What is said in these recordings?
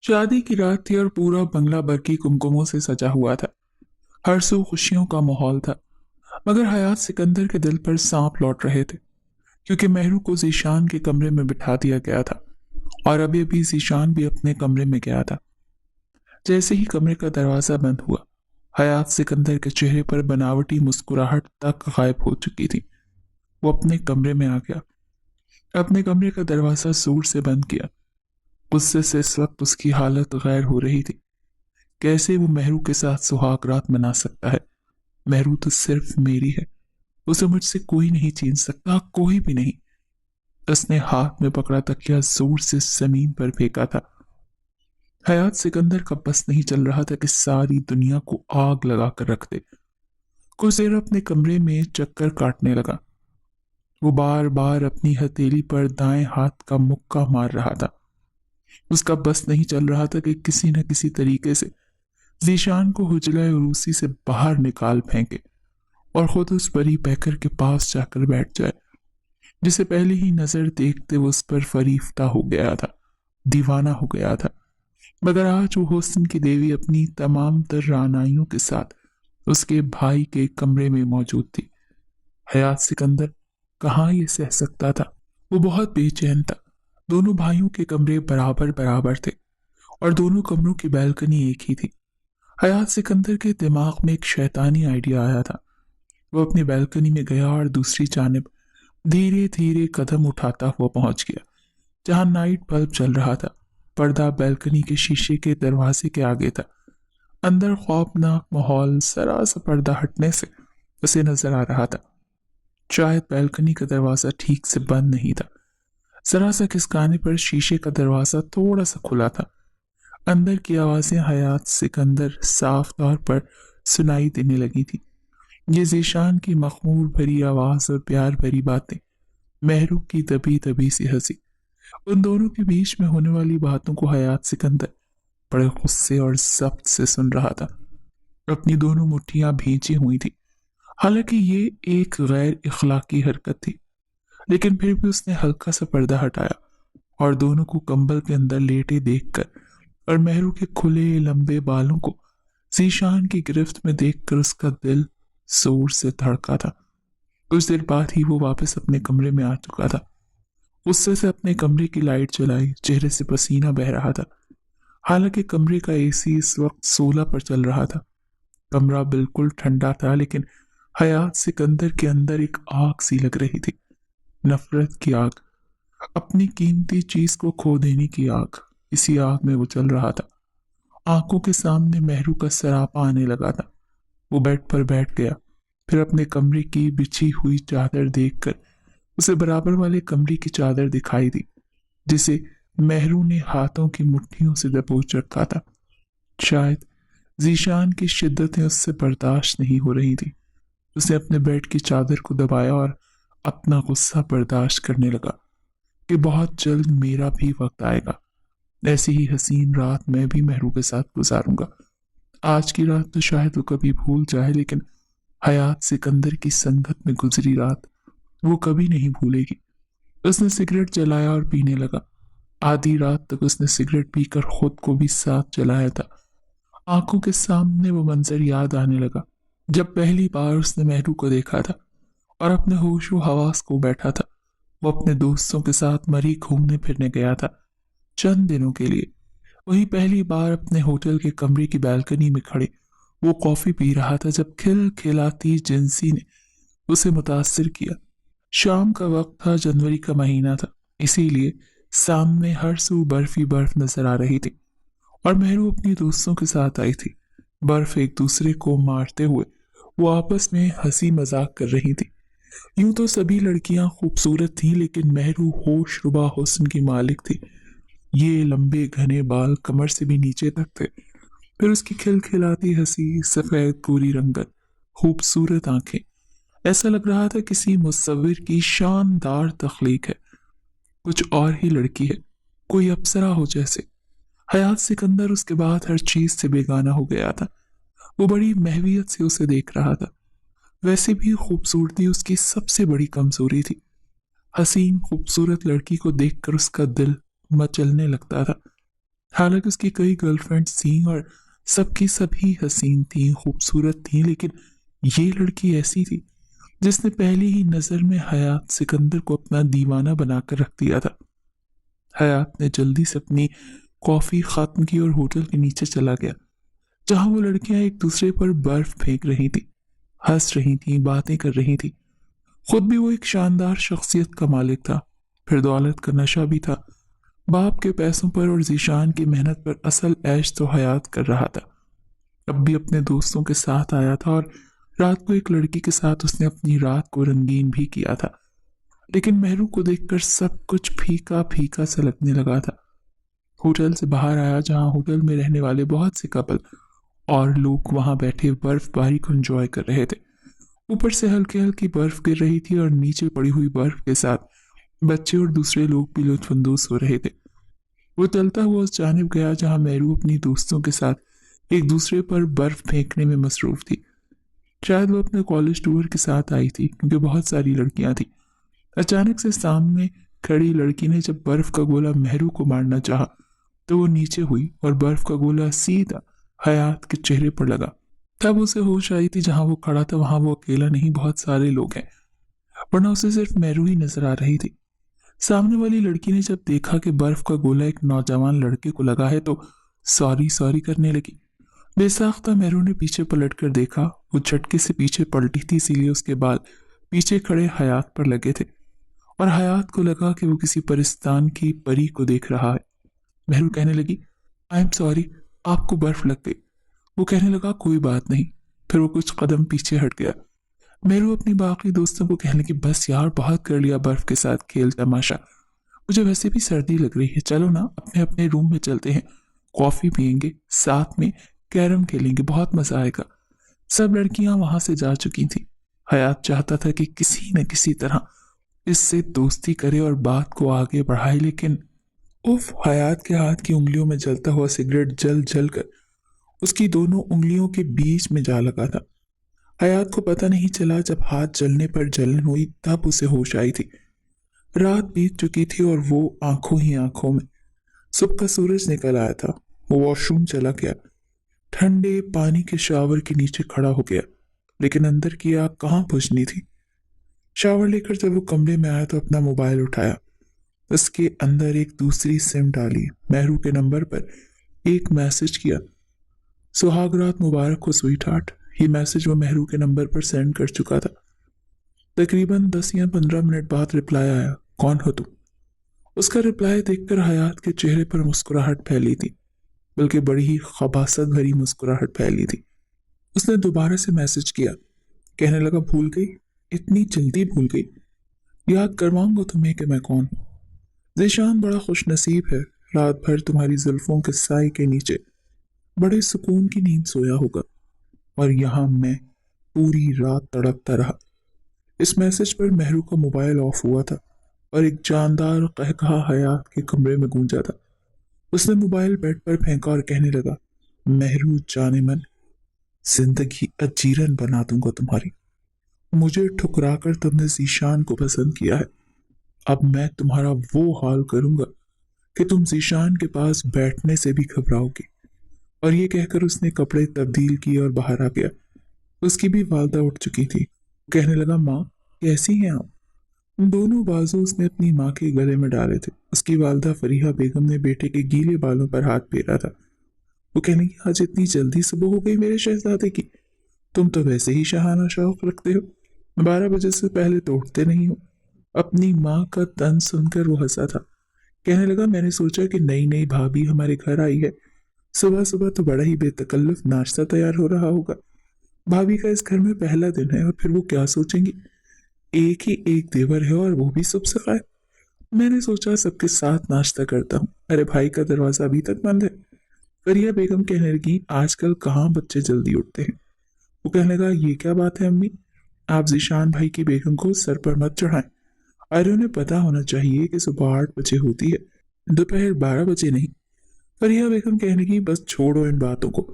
शादी की रात थी और पूरा बंगला बरकी कुमकुमों से सजा हुआ था। हर सू खुशियों का माहौल था। मगर हयात सिकंदर के दिल पर सांप लौट रहे थे, क्योंकि महरू को जीशान के कमरे में बिठा दिया गया था और अभी अभी जीशान भी अपने कमरे में गया था। जैसे ही कमरे का दरवाजा बंद हुआ, हयात सिकंदर के चेहरे पर बनावटी मुस्कुराहट तक गायब हो चुकी थी। वो अपने कमरे में आ गया, अपने कमरे का दरवाजा जोर से बंद किया। गुस्से से इस वक्त उसकी हालत गैर हो रही थी। कैसे वो महरू के साथ सुहाग रात मना सकता है? महरू तो सिर्फ मेरी है, उसे मुझसे कोई नहीं छीन सकता, कोई भी नहीं। उसने हाथ में पकड़ा तकिया जोर से जमीन पर फेंका था। हयात सिकंदर का बस नहीं चल रहा था कि सारी दुनिया को आग लगा कर रख दे। कुछ देर अपने कमरे में चक्कर काटने लगा। वो बार बार अपनी हथेली पर दाएं हाथ का मुक्का मार रहा था। उसका बस नहीं चल रहा था कि किसी न किसी तरीके से जीशान को हुजला उरूसी से बाहर निकाल फेंके और खुद उस परी पैकर के पास जाकर बैठ जाए, जिसे पहले ही नजर देखते वो उस पर फरीफ्ता हो गया था, दीवाना हो गया था। मगर आज वो हुस्न की देवी अपनी तमाम तर रानाइयों के साथ उसके भाई के कमरे में मौजूद थी। हयात सिकंदर कहाँ ये सह सकता था? वो बहुत बेचैन था। दोनों भाइयों के कमरे बराबर बराबर थे और दोनों कमरों की बैल्कनी एक ही थी। हयात सिकंदर के दिमाग में एक शैतानी आइडिया आया था। वो अपनी बैल्कनी में गया और दूसरी जानिब धीरे धीरे कदम उठाता हुआ पहुंच गया, जहां नाइट बल्ब चल रहा था। पर्दा बैल्कनी के शीशे के दरवाजे के आगे था। अंदर खौफनाक माहौल जरा सा पर्दा हटने से उसे नजर आ रहा था। शायद बैल्कनी का दरवाजा ठीक से बंद नहीं था। जरा सा खिसकाने पर शीशे का दरवाजा थोड़ा सा खुला था। अंदर की आवाजें हयात सिकंदर साफ तौर पर सुनाई देने लगी थी। ये जीशान की मखमूर भरी आवाज और प्यार भरी बातें, महरू की दबी दबी सी हंसी, उन दोनों के बीच में होने वाली बातों को हयात सिकंदर बड़े गुस्से और जब्त से सुन रहा था। अपनी दोनों मुट्ठियां भींची हुई थी। हालांकि ये एक गैर इखलाकी हरकत थी, लेकिन फिर भी उसने हल्का सा पर्दा हटाया और दोनों को कंबल के अंदर लेटे देखकर और महरू के खुले लंबे बालों को जीशान की गिरफ्त में देखकर उसका दिल जोर से धड़का था। कुछ देर बाद ही वो वापस अपने कमरे में आ चुका था। गुस्से से अपने कमरे की लाइट जलाई, चेहरे से पसीना बह रहा था। हालांकि कमरे का एसी इस वक्त 16 पर चल रहा था। कमरा बिल्कुल ठंडा था, लेकिन हयात सिकंदर के अंदर एक आग सी लग रही थी। नफरत की आग, अपनी कीमती चीज को खो देने की आग। इसी आग में वो चल रहा था। आंखों के सामने महरू का सरापा आने लगा था। वो बेड पर बैठ गया, फिर अपने कमरे की बिछी हुई चादर देखकर उसे बराबर वाले कमरे की चादर दिखाई दी, जिसे महरू ने हाथों की मुट्ठियों से दबोच रखा था। शायद जीशान की शिद्दतें उससे बर्दाश्त नहीं हो रही थी। उसने अपने बेड की चादर को दबाया और अपना गुस्सा बर्दाश्त करने लगा कि बहुत जल्द मेरा भी वक्त आएगा। ऐसी ही हसीन रात मैं भी महरू के साथ गुजारूंगा। आज की रात तो शायद वो कभी भूल जाए, लेकिन हयात सिकंदर की संगत में गुजरी रात वो कभी नहीं भूलेगी। उसने सिगरेट जलाया और पीने लगा। आधी रात तक उसने सिगरेट पीकर खुद को भी साथ जलाया था। आंखों के सामने वो मंजर याद आने लगा, जब पहली बार उसने महरू को देखा था और अपने होशो हवास को बैठा था। वो अपने दोस्तों के साथ मरी घूमने फिरने गया था चंद दिनों के लिए। वही पहली बार अपने होटल के कमरे की बैल्कनी में खड़े वो कॉफी पी रहा था, जब खिल खिलाती जिंसी ने उसे मुतासिर किया। शाम का वक्त था, जनवरी का महीना था, इसीलिए सामने हर सू बर्फ ही बर्फ नजर आ रही थी और महरू अपनी दोस्तों के साथ आई थी। बर्फ एक दूसरे को मारते हुए वो आपस में हंसी मजाक कर रही थी। यूं तो सभी लड़कियां खूबसूरत थीं, लेकिन महरू होश रुबा हुस्न की मालिक थी। ये लंबे घने बाल कमर से भी नीचे तक थे, फिर उसकी खिलखिलाती हंसी, सफेद गोरी रंगत, खूबसूरत आंखें। ऐसा लग रहा था किसी मुसव्विर की शानदार तख्लीक है, कुछ और ही लड़की है, कोई अप्सरा हो जैसे। हयात सिकंदर उसके बाद हर चीज से बेगाना हो गया था। वो बड़ी महवियत से उसे देख रहा था। वैसे भी खूबसूरती उसकी सबसे बड़ी कमजोरी थी। हसीन खूबसूरत लड़की को देखकर उसका दिल मचलने लगता था। हालांकि उसकी कई गर्लफ्रेंड्स थीं और सबकी सभी हसीन थीं, खूबसूरत थीं, लेकिन ये लड़की ऐसी थी जिसने पहली ही नजर में हयात सिकंदर को अपना दीवाना बनाकर रख दिया था। हयात ने जल्दी से अपनी कॉफी खत्म की और होटल के नीचे चला गया, जहां वो लड़कियां एक दूसरे पर बर्फ फेंक रही थी, हंस रही थी, बातें कर रही थी। खुद भी वो एक शानदार शख्सियत का मालिक था, फिर दौलत का नशा भी था। बाप के पैसों पर और जीशान की मेहनत पर असल ऐश तो हयात कर रहा था। अब भी अपने दोस्तों के साथ आया था और रात को एक लड़की के साथ उसने अपनी रात को रंगीन भी किया था। लेकिन मेहरू को देखकर सब कुछ फीका फीका सा लगने लगा था। होटल से बाहर आया, जहां होटल में रहने वाले बहुत से कपल और लोग वहां बैठे बर्फबारी को एंजॉय कर रहे थे। ऊपर से हल्की हल्की बर्फ गिर रही थी और नीचे पड़ी हुई बर्फ के साथ बच्चे और दूसरे लोग भी लुत्फानंदोज हो रहे थे। वो चलता हुआ उस जानिब गया जहां मेहरू अपनी दोस्तों के साथ एक दूसरे पर बर्फ फेंकने में मसरूफ थी। शायद वो अपने कॉलेज टूर के साथ आई थी, क्योंकि बहुत सारी लड़कियां थी। अचानक से सामने खड़ी लड़की ने जब बर्फ का गोला मेहरू को मारना चाहा, तो वो नीचे हुई और बर्फ का गोला सीधा हयात के चेहरे पर लगा। तब उसे होश आई थी, जहां वो खड़ा था वहां वो अकेला नहीं, बहुत सारे लोग हैं, वरना उसे सिर्फ मेहरू ही नजर आ रही थी। सामने वाली लड़की ने जब देखा कि बर्फ का गोला एक नौजवान लड़के को लगा है, तो सॉरी सॉरी करने लगी। बेसाख्ता मेहरू ने पीछे पलट कर देखा। वो झटके से पीछे पलटी थी, इसीलिए उसके बाल पीछे खड़े हयात पर लगे थे और हयात को लगा कि वो किसी परिस्तान की परी को देख रहा है। मेहरू कहने लगी, आई एम सॉरी, आपको बर्फ लग गई। वो कहने लगा, कोई बात नहीं। फिर वो कुछ कदम पीछे हट गया। मेरू अपनी बाकी दोस्तों को कहने की, बस यार, बहुत कर लिया बर्फ के साथ खेल तमाशा, मुझे वैसे भी सर्दी लग रही है, चलो ना अपने अपने रूम में चलते हैं, कॉफी पियेंगे, साथ में कैरम खेलेंगे, बहुत मजा आएगा। सब लड़कियां वहां से जा चुकी थी। हयात चाहता था कि किसी न किसी तरह इससे दोस्ती करे और बात को आगे बढ़ाए, लेकिन उफ, हयात के हाथ की उंगलियों में जलता हुआ सिगरेट जल जल कर उसकी दोनों उंगलियों के बीच में जा लगा था। हयात को पता नहीं चला, जब हाथ जलने पर जलन हुई तब उसे होश आई थी। रात बीत चुकी थी और वो आंखों ही आंखों में सुबह का सूरज निकल आया था। वो वॉशरूम चला गया, ठंडे पानी के शावर के नीचे खड़ा हो गया, लेकिन अंदर की आग कहाँ बुझनी थी। शावर लेकर जब वो कमरे में आया तो अपना मोबाइल उठाया, उसके अंदर एक दूसरी सिम डाली, मेहरू के नंबर पर एक मैसेज किया, सुहाग रात मुबारक हो स्वीट हार्ट। ये मैसेज वो मेहरू के नंबर पर सेंड कर चुका था। तकरीबन 10 या 15 मिनट बाद रिप्लाई आया, कौन हो तुम। उसका रिप्लाई देखकर हयात के चेहरे पर मुस्कुराहट फैली थी, बल्कि बड़ी ही खबासत भरी मुस्कुराहट फैली थी। उसने दोबारा से मैसेज किया, कहने लगा, भूल गई, इतनी जल्दी भूल गई, याद करवाऊंगा तुम्हें कि मैं कौन हूँ। जीशान बड़ा खुश नसीब है, रात भर तुम्हारी जुल्फों के साए के नीचे बड़े सुकून की नींद सोया होगा, और यहाँ मैं पूरी रात तड़पता रहा। इस मैसेज पर मेहरू का मोबाइल ऑफ हुआ था और एक जानदार कहकहा हयात के कमरे में गूंजा था। उसने मोबाइल बेड पर फेंका और कहने लगा, मेहरू जाने मन, जिंदगी अजीरन बना दूंगा तुम्हारी। मुझे ठुकराकर तुमने जीशान को पसंद किया है, अब मैं तुम्हारा वो हाल करूंगा कि तुम जीशान के पास बैठने से भी घबराओगी। और ये कहकर उसने कपड़े तब्दील किए और बाहर आ गया। उसकी भी वालदा उठ चुकी थी। कहने लगा, माँ कैसी हैं आप। दोनों बाजू उसने अपनी माँ के गले में डाले थे। उसकी वालदा फरीहा बेगम ने बेटे के गीले बालों पर हाथ फेरा था। वो कहने की, आज इतनी जल्दी सुबह हो गई मेरे शहजादे की, तुम तो वैसे ही शहाना शौक रखते हो, 12 बजे से पहले तो उठते नहीं हो। अपनी माँ का तन सुनकर वो हंसा था। कहने लगा, मैंने सोचा कि नई नई भाभी हमारे घर आई है, सुबह सुबह तो बड़ा ही बेतकल्लफ नाश्ता तैयार हो रहा होगा। भाभी का इस घर में पहला दिन है और फिर वो क्या सोचेंगी, एक ही एक देवर है और वो भी सुबह सकाए। मैंने सोचा सबके साथ नाश्ता करता हूँ। अरे भाई का दरवाजा अभी तक बंद है। फरिया बेगम कहने लगी, आजकल कहाँ बच्चे जल्दी उठते हैं। वो कहने लगा, ये क्या बात है अम्मी, आप जीशान भाई की बेगम को सर पर मत चढ़ाएं। अरे उन्हें पता होना चाहिए कि सुबह 8 बजे होती है, दोपहर 12 बजे नहीं। फरिया बेगम कहने की, बस छोड़ो इन बातों को,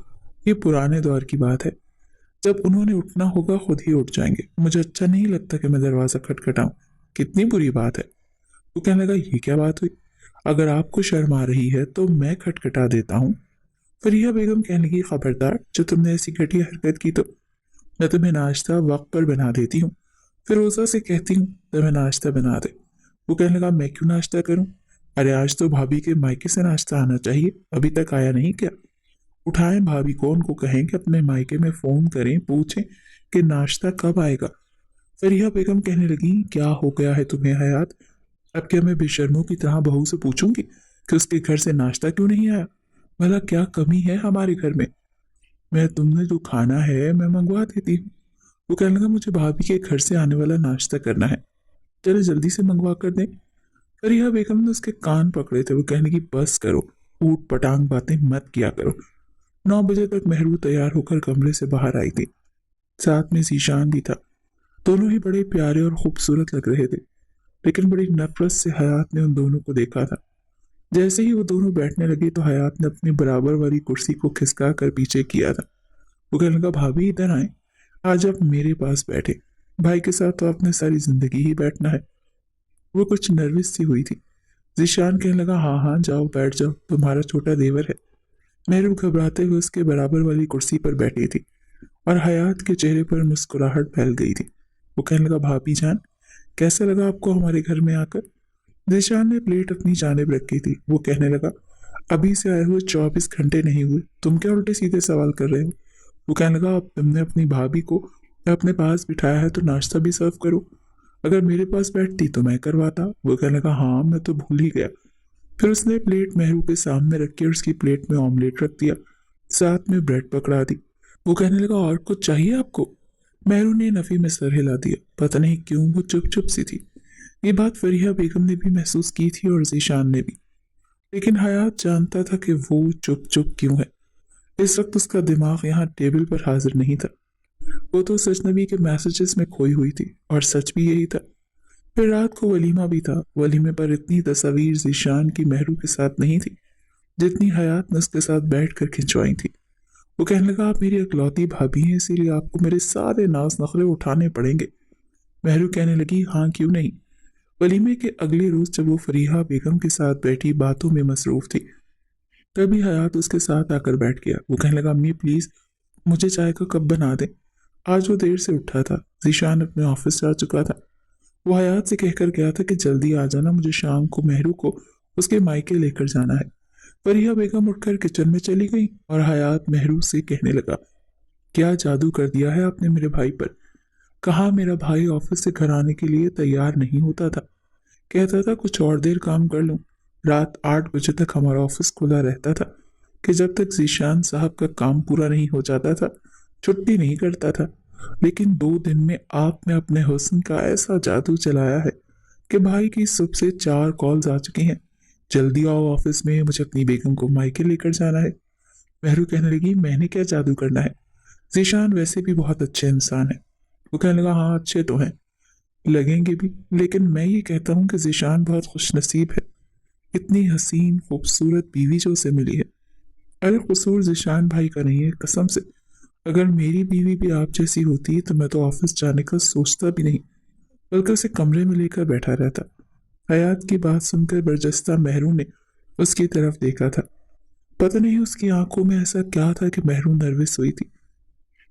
ये पुराने दौर की बात है, जब उन्होंने उठना होगा खुद ही उठ जाएंगे। मुझे अच्छा नहीं लगता कि मैं दरवाजा खटखटाऊं, कितनी बुरी बात है। वो कहने लगा, ये क्या बात हुई, अगर आपको शर्म आ रही है तो मैं खटखटा देता हूँ। फरीहा बेगम कहने लगी, खबरदार, जो तुमने ऐसी घटिया हरकत की तो मैं तुम्हें नाश्ता वक्त पर बना देती हूँ। फिरोजा से कहती हूँ तुम्हें नाश्ता बना दे। वो कहने लगा, मैं क्यों नाश्ता करूँ? अरे आज तो भाभी के मायके से नाश्ता आना चाहिए, अभी तक आया नहीं क्या? उठाएं भाभी को, उनको कहें कि अपने मायके में फोन करें, पूछें कि नाश्ता कब आएगा। फरीहा बेगम कहने लगी, क्या हो गया है तुम्हें हयात? अब क्या मैं बेशर्मों की तरह बहू से पूछूंगी कि उसके घर से नाश्ता क्यों नहीं आया? भला क्या कमी है हमारे घर में? मैं तुमने जो खाना है मैं मंगवा देती हूँ। वो कहने लगा, मुझे भाभी के घर से आने वाला नाश्ता करना है, चलो जल्दी से मंगवा कर दें। फरीहा बेगम ने उसके कान पकड़े थे। वो कहने की, बस करो, ऊट पटांग बातें मत किया करो। 9 बजे तक महरू तैयार होकर कमरे से बाहर आई थी। साथ में जीशान भी था। दोनों ही बड़े प्यारे और खूबसूरत लग रहे थे, लेकिन बड़ी नफरत से हयात ने उन दोनों को देखा था। जैसे ही वो दोनों बैठने लगे तो हयात ने अपनी बराबर वाली कुर्सी को खिसका कर पीछे किया था। वो कहने लगा, भाभी इधर आए, आज आप मेरे पास बैठे। भाई के साथ तो आपने सारी जिंदगी ही बैठना है। वो कुछ नर्वस सी हुई थी। जीशान कहने लगा, हाँ हाँ जाओ बैठ जाओ, तुम्हारा छोटा देवर है। महरू घबराते हुए उसके बराबर वाली कुर्सी पर बैठी थी और हयात के चेहरे पर मुस्कुराहट फैल गई थी। वो कहने लगा, भाभी जान, कैसा लगा आपको हमारे घर में आकर? जीशान ने प्लेट अपनी जानिब रखी थी। वो कहने लगा, अभी से आए हुए 24 घंटे नहीं हुए, तुम क्या उल्टे सीधे सवाल कर रहे हो? वो कहने लगा, अब तुमने अपनी भाभी को अपने पास बिठाया है तो नाश्ता भी सर्व करो। अगर मेरे पास बैठती तो मैं करवाता। वो कहने लगा, हाँ मैं तो भूल ही गया। फिर उसने प्लेट महरू के सामने रख के उसकी प्लेट में ऑमलेट रख दिया, साथ में ब्रेड पकड़ा दी। वो कहने लगा, और कुछ चाहिए आपको? महरू ने नफी में सर हिला दिया। पता नहीं क्यों वो चुप चुप सी थी। ये बात फरीहा बेगम ने भी महसूस की थी और जीशान ने भी, लेकिन हयात जानता था कि वो चुप चुप क्यों है। इस वक्त उसका दिमाग यहाँ टेबल पर हाजिर नहीं था। वो तो सजनबी के मैसेजेस में खोई हुई थी, और सच भी यही था। फिर रात को वलीमा भी था। वलीमे पर इतनी तस्वीर जीशान की महरू के साथ नहीं थी जितनी हयात ने उसके साथ बैठकर खिंचवाई थी। वो कहने लगा, आप मेरी अकलौती भाभी हैं, इसीलिए आपको मेरे सारे नाज नखरे उठाने पड़ेंगे। महरू कहने लगी, हाँ क्यों नहीं। वलीमे के अगले रोज जब वो फरीहा बेगम के साथ बैठी बातों में मसरूफ थी, तभी हयात उसके साथ आकर बैठ गया। वो कहने लगा, अम्मी प्लीज मुझे चाय का कप बना दे। आज वो देर से उठा था, जीशान अपने ऑफिस जा चुका था। वो हयात से कहकर गया था कि जल्दी आ जाना, मुझे शाम को महरू को उसके मायके लेकर जाना है। फरीहा बेगम उठकर किचन में चली गई और हयात महरू से कहने लगा, क्या जादू कर दिया है आपने मेरे भाई पर? कहा मेरा भाई ऑफिस से घर आने के लिए तैयार नहीं होता था, कहता था कुछ और देर काम कर लूं। रात 8 बजे तक हमारा ऑफिस खुला रहता था कि जब तक जीशान साहब का काम पूरा नहीं हो जाता था छुट्टी नहीं करता था। लेकिन 2 दिन में आपने अपने हुस्न का ऐसा जादू चलाया है कि भाई की सुबह से 4 कॉल्स आ चुकी हैं। जल्दी आओ ऑफिस में, मुझे अपनी बेगम को मायके लेकर जाना है। महरू कहने लगी, मैंने क्या जादू करना है? जीशान वैसे भी बहुत अच्छे इंसान है। वो कहने लगा, हाँ अच्छे तो हैं, लगेंगे भी, लेकिन मैं ये कहता हूँ कि जीशान बहुत खुशनसीब है, इतनी हसीन खूबसूरत बीवी जो उसे मिली है। अरे कसूर जीशान भाई का नहीं है, कसम से। अगर मेरी बीवी भी आप जैसी होती तो मैं तो ऑफिस जाने का सोचता भी नहीं, बल्कि उसे कमरे में लेकर बैठा रहता। हयात की बात सुनकर बरजस्ता महरू ने उसकी तरफ देखा था। पता नहीं उसकी आंखों में ऐसा क्या था कि महरू नर्वस हुई थी।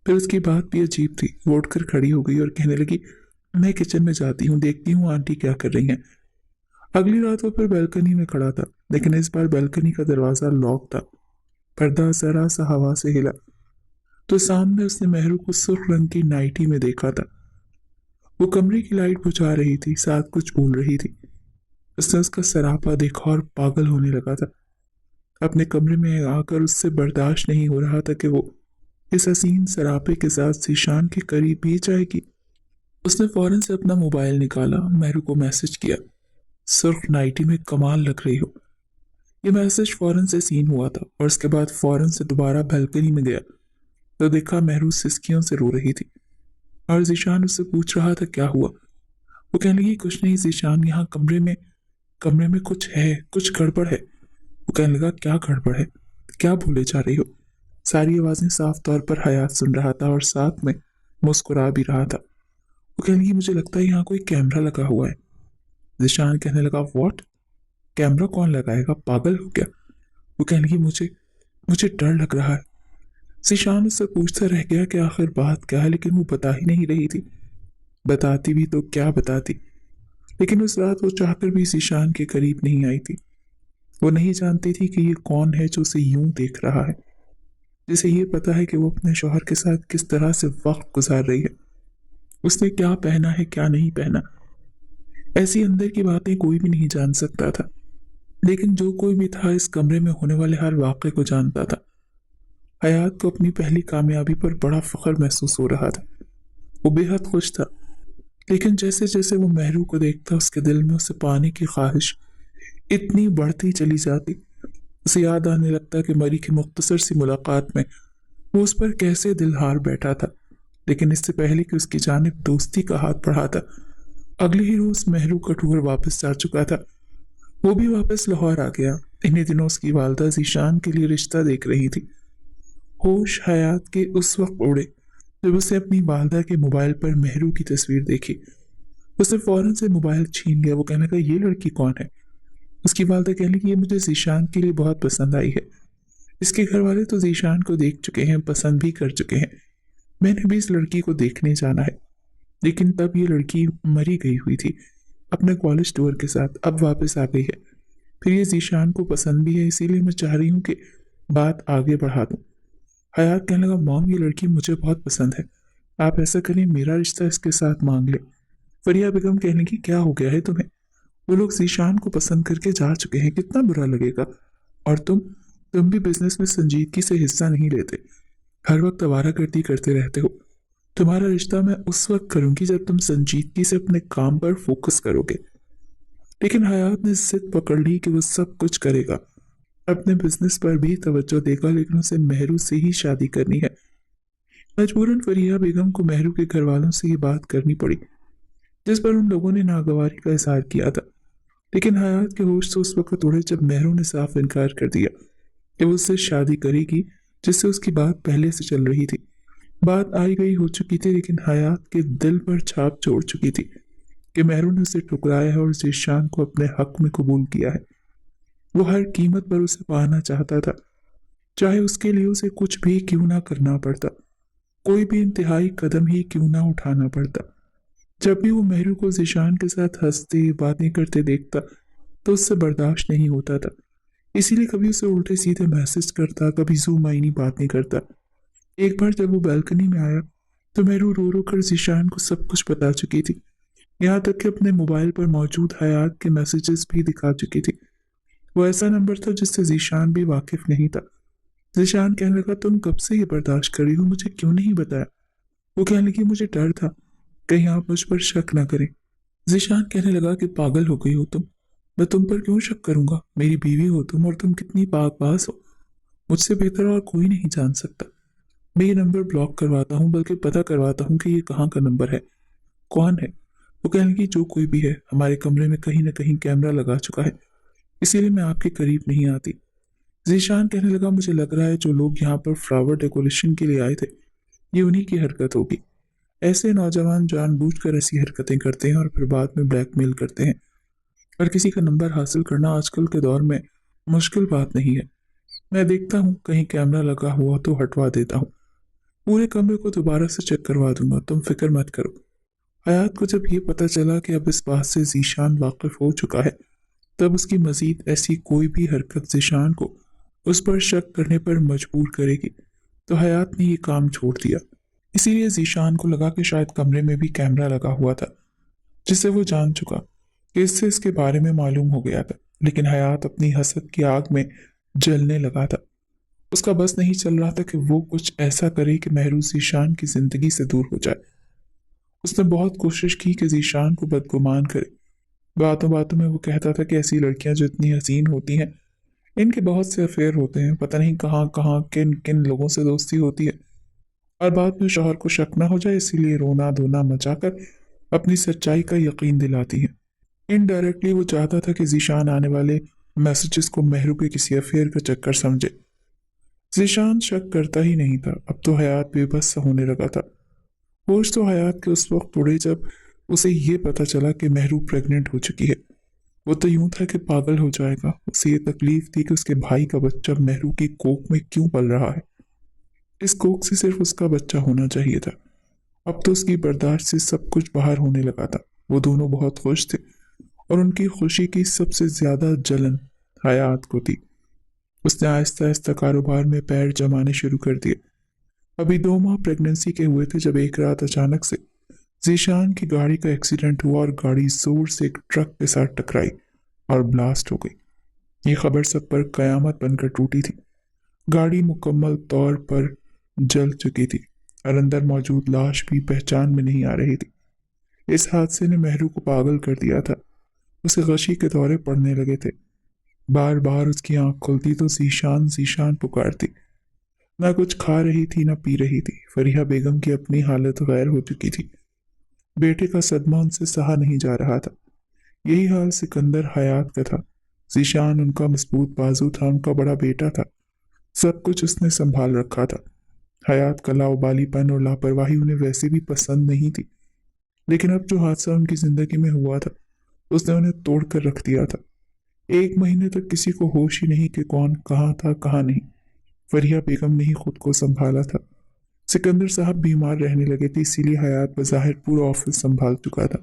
फिर उसकी बात भी अजीब थी। वो उठकर खड़ी हो गई और कहने लगी, मैं किचन में जाती हूँ, देखती हूँ आंटी क्या कर रही हैं। अगली रात वो फिर बालकनी में खड़ा था, लेकिन इस बार बालकनी का दरवाजा लॉक था। पर्दा जरा सा हवा से हिला तो सामने उसने महरू को सुर्ख रंग की नाइटी में देखा था। वो कमरे की लाइट बुझा रही थी, साथ कुछ बोल रही थी। उसने उसका सरापा देखा और पागल होने लगा था। अपने कमरे में आकर उससे बर्दाश्त नहीं हो रहा था कि वो इस हसीन सरापे के साथ जीशान के करीब भी जाएगी। उसने फौरन से अपना मोबाइल निकाला, महरू को मैसेज किया, सुर्ख नाइटी में कमाल लग रही हो। ये मैसेज फौरन से सीन हुआ था और उसके बाद फौरन से दोबारा बालकनी में गया तो देखा महरू सिसकियों से रो रही थी और जीशान उससे पूछ रहा था क्या हुआ। वो कहने लगी, कुछ नहीं जीशान, यहाँ कमरे में कुछ है, कुछ गड़बड़ है। वो कहने लगा, क्या गड़बड़ है, क्या भूले जा रही हो? सारी आवाजें साफ तौर पर हयात सुन रहा था और साथ में मुस्कुरा भी रहा था। वो कहने लगी, मुझे लगता है यहाँ कोई कैमरा लगा हुआ है। जीशान कहने लगा, व्हाट? कैमरा कौन लगाएगा, पागल हो क्या? वो कहने लगी, मुझे मुझे डर लग रहा है। ज़ीशान उससे पूछता रह गया कि आखिर बात क्या है, लेकिन वो बता ही नहीं रही थी। बताती भी तो क्या बताती, लेकिन उस रात वो चाहकर भी ज़ीशान के करीब नहीं आई थी। वो नहीं जानती थी कि ये कौन है जो उसे यूं देख रहा है, जिसे ये पता है कि वो अपने शौहर के साथ किस तरह से वक्त गुजार रही है, उसने क्या पहना है क्या नहीं पहना। ऐसी अंदर की बातें कोई भी नहीं जान सकता था, लेकिन जो कोई भी था इस कमरे में होने वाले हर वाक़े को जानता था। हयात को अपनी पहली कामयाबी पर बड़ा फ़ख्र महसूस हो रहा था। वो बेहद खुश था, लेकिन जैसे जैसे वो महरू को देखता उसके दिल में उसे पाने की ख्वाहिश इतनी बढ़ती चली जाती। उसे याद आने लगता कि मरी की मुख्तसर सी मुलाकात में वो उस पर कैसे दिल हार बैठा था, लेकिन इससे पहले कि उसकी जानिब दोस्ती का हाथ बढ़ाता, अगले ही रोज महरू का टूर वापस जा चुका था। वो भी वापस लाहौर आ गया। इन्हीं दिनों उसकी वालदा ज़ीशान के लिए रिश्ता देख रही थी। होश हयात के उस वक्त उड़े जब उसे अपनी वालदा के मोबाइल पर महरू की तस्वीर देखी। उसने फौरन से मोबाइल छीन लिया। वो कहने लगा, ये लड़की कौन है? उसकी वालदा कहने लगी, ये मुझे ज़ीशान के लिए बहुत पसंद आई है। इसके घर वाले तो ज़ीशान को देख चुके हैं, पसंद भी कर चुके हैं। मैंने भी इस लड़की को देखने जाना है। लेकिन तब ये लड़की मरी गई हुई थी अपने कॉलेज टूर के साथ, अब वापस आ गई है। फिर ये ज़ीशान को पसंद भी है, इसीलिए मैं चाह रही हूँ कि बात आगे बढ़ा दूँ। हयात कहने लगा, मॉम ये लड़की मुझे बहुत पसंद है, आप ऐसा करें मेरा रिश्ता इसके साथ मांग लें। फरिया बेगम कहने की, क्या हो गया है तुम्हें? वो लोग ज़ीशान को पसंद करके जा चुके हैं, कितना बुरा लगेगा। और तुम भी बिजनेस में संजीदगी से हिस्सा नहीं लेते, हर वक्त आवारागर्दी करते रहते हो। तुम्हारा रिश्ता मैं उस वक्त करूंगी जब तुम संजीदगी से अपने काम पर फोकस करोगे। लेकिन हयात ने जिद पकड़ ली कि वो सब कुछ करेगा, अपने बिजनेस पर भी तवज्जो देगा, लेकिन उसे महरू से ही शादी करनी है। मजबूरन फरिया बेगम को महरू के घर वालों से ये बात करनी पड़ी, जिस पर उन लोगों ने नागवारी का इजहार किया था। लेकिन हयात के होश तो उस वक्त उड़े जब महरू ने साफ इनकार कर दिया कि वो उससे शादी करेगी, जिससे उसकी बात पहले से चल रही थी। बात आई गई हो चुकी थी, लेकिन हयात के दिल पर छाप छोड़ चुकी थी कि महरू ने उसे ठुकराया है और ज़ीशान को अपने हक में कबूल किया है। वो हर कीमत पर उसे पाना चाहता था, चाहे उसके लिए उसे कुछ भी क्यों ना करना पड़ता, कोई भी इंतहाई कदम ही क्यों ना उठाना पड़ता। जब भी वो महरू को ज़ीशान के साथ हंसते बातें करते देखता तो उससे बर्दाश्त नहीं होता था, इसीलिए कभी उसे उल्टे सीधे मैसेज करता, कभी ज़ूम आईनी बातें करता। एक बार जब वो बालकनी में आया तो महरू रो रो कर ज़ीशान को सब कुछ बता चुकी थी, यहाँ तक कि अपने मोबाइल पर मौजूद हयात के मैसेजेस भी दिखा चुकी थी। वो ऐसा नंबर था जिससे ज़ीशान भी वाकिफ नहीं था। ज़ीशान कहने लगा, तुम कब से ये बर्दाश्त कर रही हो, मुझे क्यों नहीं बताया? वो कहने लगी, मुझे डर था कहीं आप मुझ पर शक ना करें। ज़ीशान कहने लगा कि पागल हो गई हो तुम, मैं तुम पर क्यों शक करूंगा? मेरी बीवी हो तुम और तुम कितनी पाकबाज हो, मुझसे बेहतर और कोई नहीं जान सकता। मैं ये नंबर ब्लॉक करवाता हूँ, बल्कि पता करवाता हूँ कि ये कहाँ का नंबर है, कौन है। वो कहने लगी, जो कोई भी है हमारे कमरे में कहीं ना कहीं कैमरा लगा चुका है, इसीलिए मैं आपके करीब नहीं आती। जीशान कहने लगा, मुझे लग रहा है जो लोग यहाँ पर फ्लावर डेकोरेशन के लिए आए थे ये उन्हीं की हरकत होगी। ऐसे नौजवान जानबूझकर ऐसी हरकतें करते हैं और फिर बाद में ब्लैकमेल करते हैं। पर किसी का नंबर हासिल करना आजकल के दौर में मुश्किल बात नहीं है। मैं देखता हूँ कहीं कैमरा लगा हुआ तो हटवा देता हूँ, पूरे कमरे को दोबारा से चेक करवा दूंगा, तुम फिक्र मत करो। हयात को जब ये पता चला कि अब इस बात से जीशान वाकिफ हो चुका है, तब उसकी मजीद ऐसी कोई भी हरकत जीशान को उस पर शक करने पर मजबूर करेगी, तो हयात ने ये काम छोड़ दिया। इसीलिए जीशान को लगा कि शायद कमरे में भी कैमरा लगा हुआ था, जिसे वो जान चुका कि इससे इसके बारे में मालूम हो गया था। लेकिन हयात अपनी हसद की आग में जलने लगा था। उसका बस नहीं चल रहा था कि वो कुछ ऐसा करे कि महरू जीशान की जिंदगी से दूर हो जाए। उसने बहुत कोशिश की कि जीशान को बदगुमान करे। बातों बातों में वो कहता था कि ऐसी लड़कियां जो इतनी हसीन होती हैं, इनके बहुत से अफेयर होते हैं, पता नहीं कहाँ कहाँ किन किन लोगों से दोस्ती होती है, और बाद में शौहर को शक न हो जाए इसीलिए रोना धोना मचाकर अपनी सच्चाई का यकीन दिलाती है। इनडायरेक्टली वो चाहता था कि जीशान आने वाले मैसेजेस को महरू के किसी अफेयर का चक्कर समझे। जीशान शक करता ही नहीं था, अब तो हयात बेबस सा होने लगा था। होश तो हयात के उस वक्त उड़े जब उसे ये पता चला कि महरू प्रेग्नेंट हो चुकी है। वो तो यूं था कि पागल हो जाएगा। उसे ये तकलीफ थी कि उसके भाई का बच्चा मेहरू की कोख में क्यों पल रहा है। इस कोख से सिर्फ उसका बच्चा होना चाहिए था। अब तो उसकी बर्दाश्त से सब कुछ बाहर होने लगा था। वो दोनों बहुत खुश थे और उनकी खुशी की सबसे ज्यादा जलन हयात को थी। उसने आहिस्ता आहिस्ता कारोबार में पैर जमाने शुरू कर दिए। अभी 2 माह प्रेगनेंसी के हुए थे जब एक रात अचानक से जीशान की गाड़ी का एक्सीडेंट हुआ और गाड़ी जोर से एक ट्रक के साथ टकराई और ब्लास्ट हो गई। ये खबर सब पर कयामत बनकर टूटी थी। गाड़ी मुकम्मल तौर पर जल चुकी थी और अंदर मौजूद लाश भी पहचान में नहीं आ रही थी। इस हादसे ने मेहरू को पागल कर दिया था। उसे गशी के दौरे पड़ने लगे थे। बार बार उसकी आंख खुलती तो जीशान जीशान पुकारती। ना कुछ खा रही थी ना पी रही थी। फरीहा बेगम की अपनी हालत गैर हो चुकी थी। बेटे का सदमा उनसे सहा नहीं जा रहा था। यही हाल सिकंदर हयात का था। जीशान उनका मजबूत बाजू था, उनका बड़ा बेटा था। सब कुछ उसने संभाल रखा था। हयात का लाउबालीपन और लापरवाही उन्हें वैसे भी पसंद नहीं थी, लेकिन अब जो हादसा उनकी जिंदगी में हुआ था उसने उन्हें तोड़ कर रख दिया था। 1 महीने तक किसी को होश ही नहीं कि कौन कहाँ था कहाँ नहीं। फरिया बेगम ने ही खुद को संभाला था। सिकंदर साहब बीमार रहने लगे थे, इसीलिए हयात बज़ाहिर पूरा ऑफिस संभाल चुका था।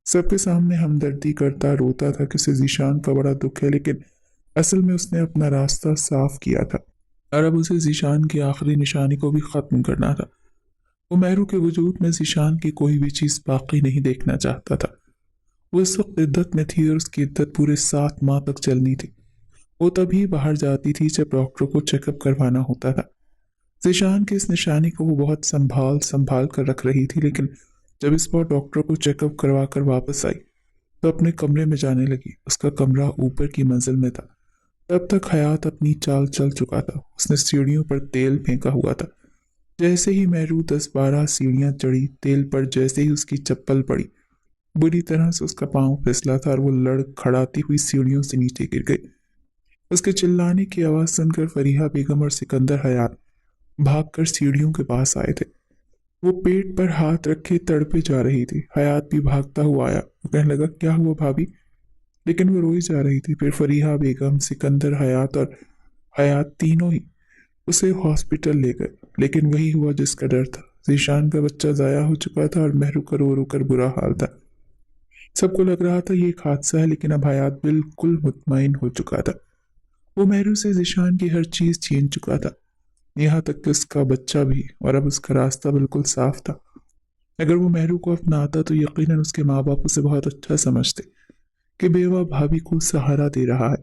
सबके सामने हमदर्दी करता रोता था कि उसे जीशान का बड़ा दुख है, लेकिन असल में उसने अपना रास्ता साफ किया था और अब उसे जीशान की आखिरी निशानी को भी खत्म करना था। वो मेहरू के वजूद में जीशान की कोई भी चीज बाकी नहीं देखना चाहता था। वो इस वक्त इद्दत में थी और उसकी इद्दत पूरे 7 माह तक चलनी थी। वो तभी बाहर जाती थी जब डॉक्टर को चेकअप करवाना होता था। जीशान की इस निशानी को वो बहुत संभाल संभाल कर रख रही थी, लेकिन जब इस बार डॉक्टर को चेकअप करवा कर वापस आई तो अपने कमरे में जाने लगी। उसका कमरा ऊपर की मंजिल में था। तब तक हयात अपनी चाल चल चुका था। उसने सीढ़ियों पर तेल फेंका हुआ था। जैसे ही मेहरू 10-12 सीढ़ियां चढ़ी, तेल पर जैसे ही उसकी चप्पल पड़ी, बुरी तरह से उसका पांव फिसला था और वो लड़खड़ाती हुई सीढ़ियों से नीचे गिर गई। उसके चिल्लाने की आवाज सुनकर फरीहा बेगम और सिकंदर हयात भागकर सीढ़ियों के पास आए थे। वो पेट पर हाथ रखे तड़पे जा रही थी। हयात भी भागता हुआ आया। वो कहने लगा, क्या हुआ भाभी? लेकिन वो रोई जा रही थी। फिर फरीहा बेगम, सिकंदर, हयात और हयात तीनों ही उसे हॉस्पिटल ले गए। लेकिन वही हुआ जिसका डर था। जीशान का बच्चा जाया हो चुका था और मेहरू का रो रो कर बुरा हाल था। सबको लग रहा था ये एक हादसा है, लेकिन अब हयात बिल्कुल मुतमईन हो चुका था। वो मेहरू से जीशान की हर चीज छीन चुका था, यहाँ तक कि उसका बच्चा भी, और अब उसका रास्ता बिल्कुल साफ था। अगर वो मेहरू को अपनाता तो यकीनन उसके माँ बाप उसे बहुत अच्छा समझते कि बेवा भाभी को सहारा दे रहा है।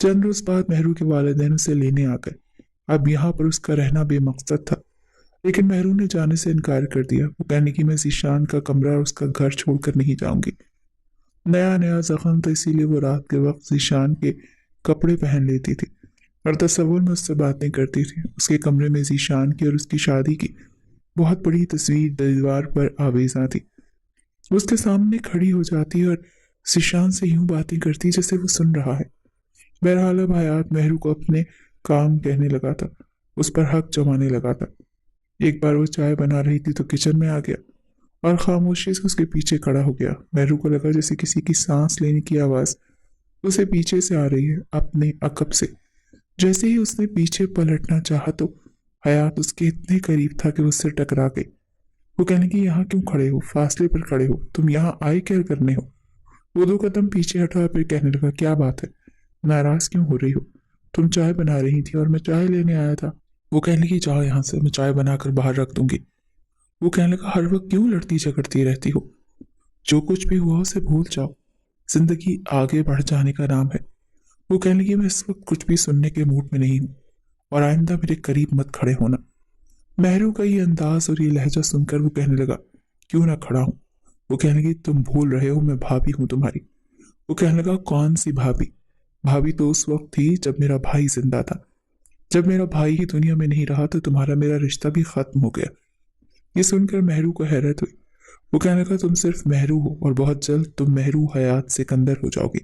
चंद रोज बाद मेहरू के वालिदैन उसे लेने आ गए। अब यहाँ पर उसका रहना बेमकसद था, लेकिन मेहरू ने जाने से इनकार कर दिया। वो कहने की, मैं जीशान का कमरा और उसका घर छोड़कर नहीं जाऊंगी। नया नया जख्म था, इसीलिए वो रात के वक्त जीशान के कपड़े पहन लेती थी और तसव्वुर में उससे बातें करती थी। उसके कमरे में जीशान की और उसकी शादी की बहुत बड़ी तस्वीर दीवार पर आवेजा थी। उसके सामने खड़ी हो जाती और जीशान से यूं बातें करती जैसे वो सुन रहा है। बहरहाल अब हयात मेहरू को अपने काम कहने लगा था, उस पर हक जमाने लगा था। एक बार वो चाय बना रही थी तो किचन में आ गया और खामोशी से उसके पीछे खड़ा हो गया। मेहरू को लगा जैसे किसी की सांस लेने की आवाज उसे पीछे से आ रही है, अपने अकब से। जैसे ही उसने पीछे पलटना चाहा तो हयात उसके इतने करीब था कि उससे टकरा गई। वो कहने की, यहाँ क्यों खड़े हो? फासले पर खड़े हो, तुम यहाँ आए क्या करने हो? वो 2 कदम पीछे हटा, फिर कहने लगा, क्या बात है, नाराज क्यों हो रही हो? तुम चाय बना रही थी और मैं चाय लेने आया था। वो कहने लगी, जाओ यहाँ से, मैं चाय बनाकर बाहर रख दूंगी। वो कहने लगा, हर वक्त क्यों लड़ती झगड़ती रहती हो? जो कुछ भी हुआ उसे भूल जाओ, जिंदगी आगे बढ़ जाने का नाम है। वो कहने लगी, मैं इस वक्त कुछ भी सुनने के मूड में नहीं हूँ और आइंदा मेरे करीब मत खड़े होना। मेहरू का ये अंदाज और ये लहजा सुनकर वो कहने लगा, क्यों ना खड़ा हूँ? वो कहने लगी, तुम भूल रहे हो, मैं भाभी हूँ तुम्हारी। वो कहने लगा, कौन सी भाभी? भाभी तो उस वक्त थी जब मेरा भाई जिंदा था। जब मेरा भाई ही दुनिया में नहीं रहा तो तुम्हारा मेरा रिश्ता भी खत्म हो गया। ये सुनकर मेहरू को हैरत हुई। वो कहने लगा, तुम सिर्फ मेहरू हो और बहुत जल्द तुम मेहरू हयात सिकंदर हो जाओगी।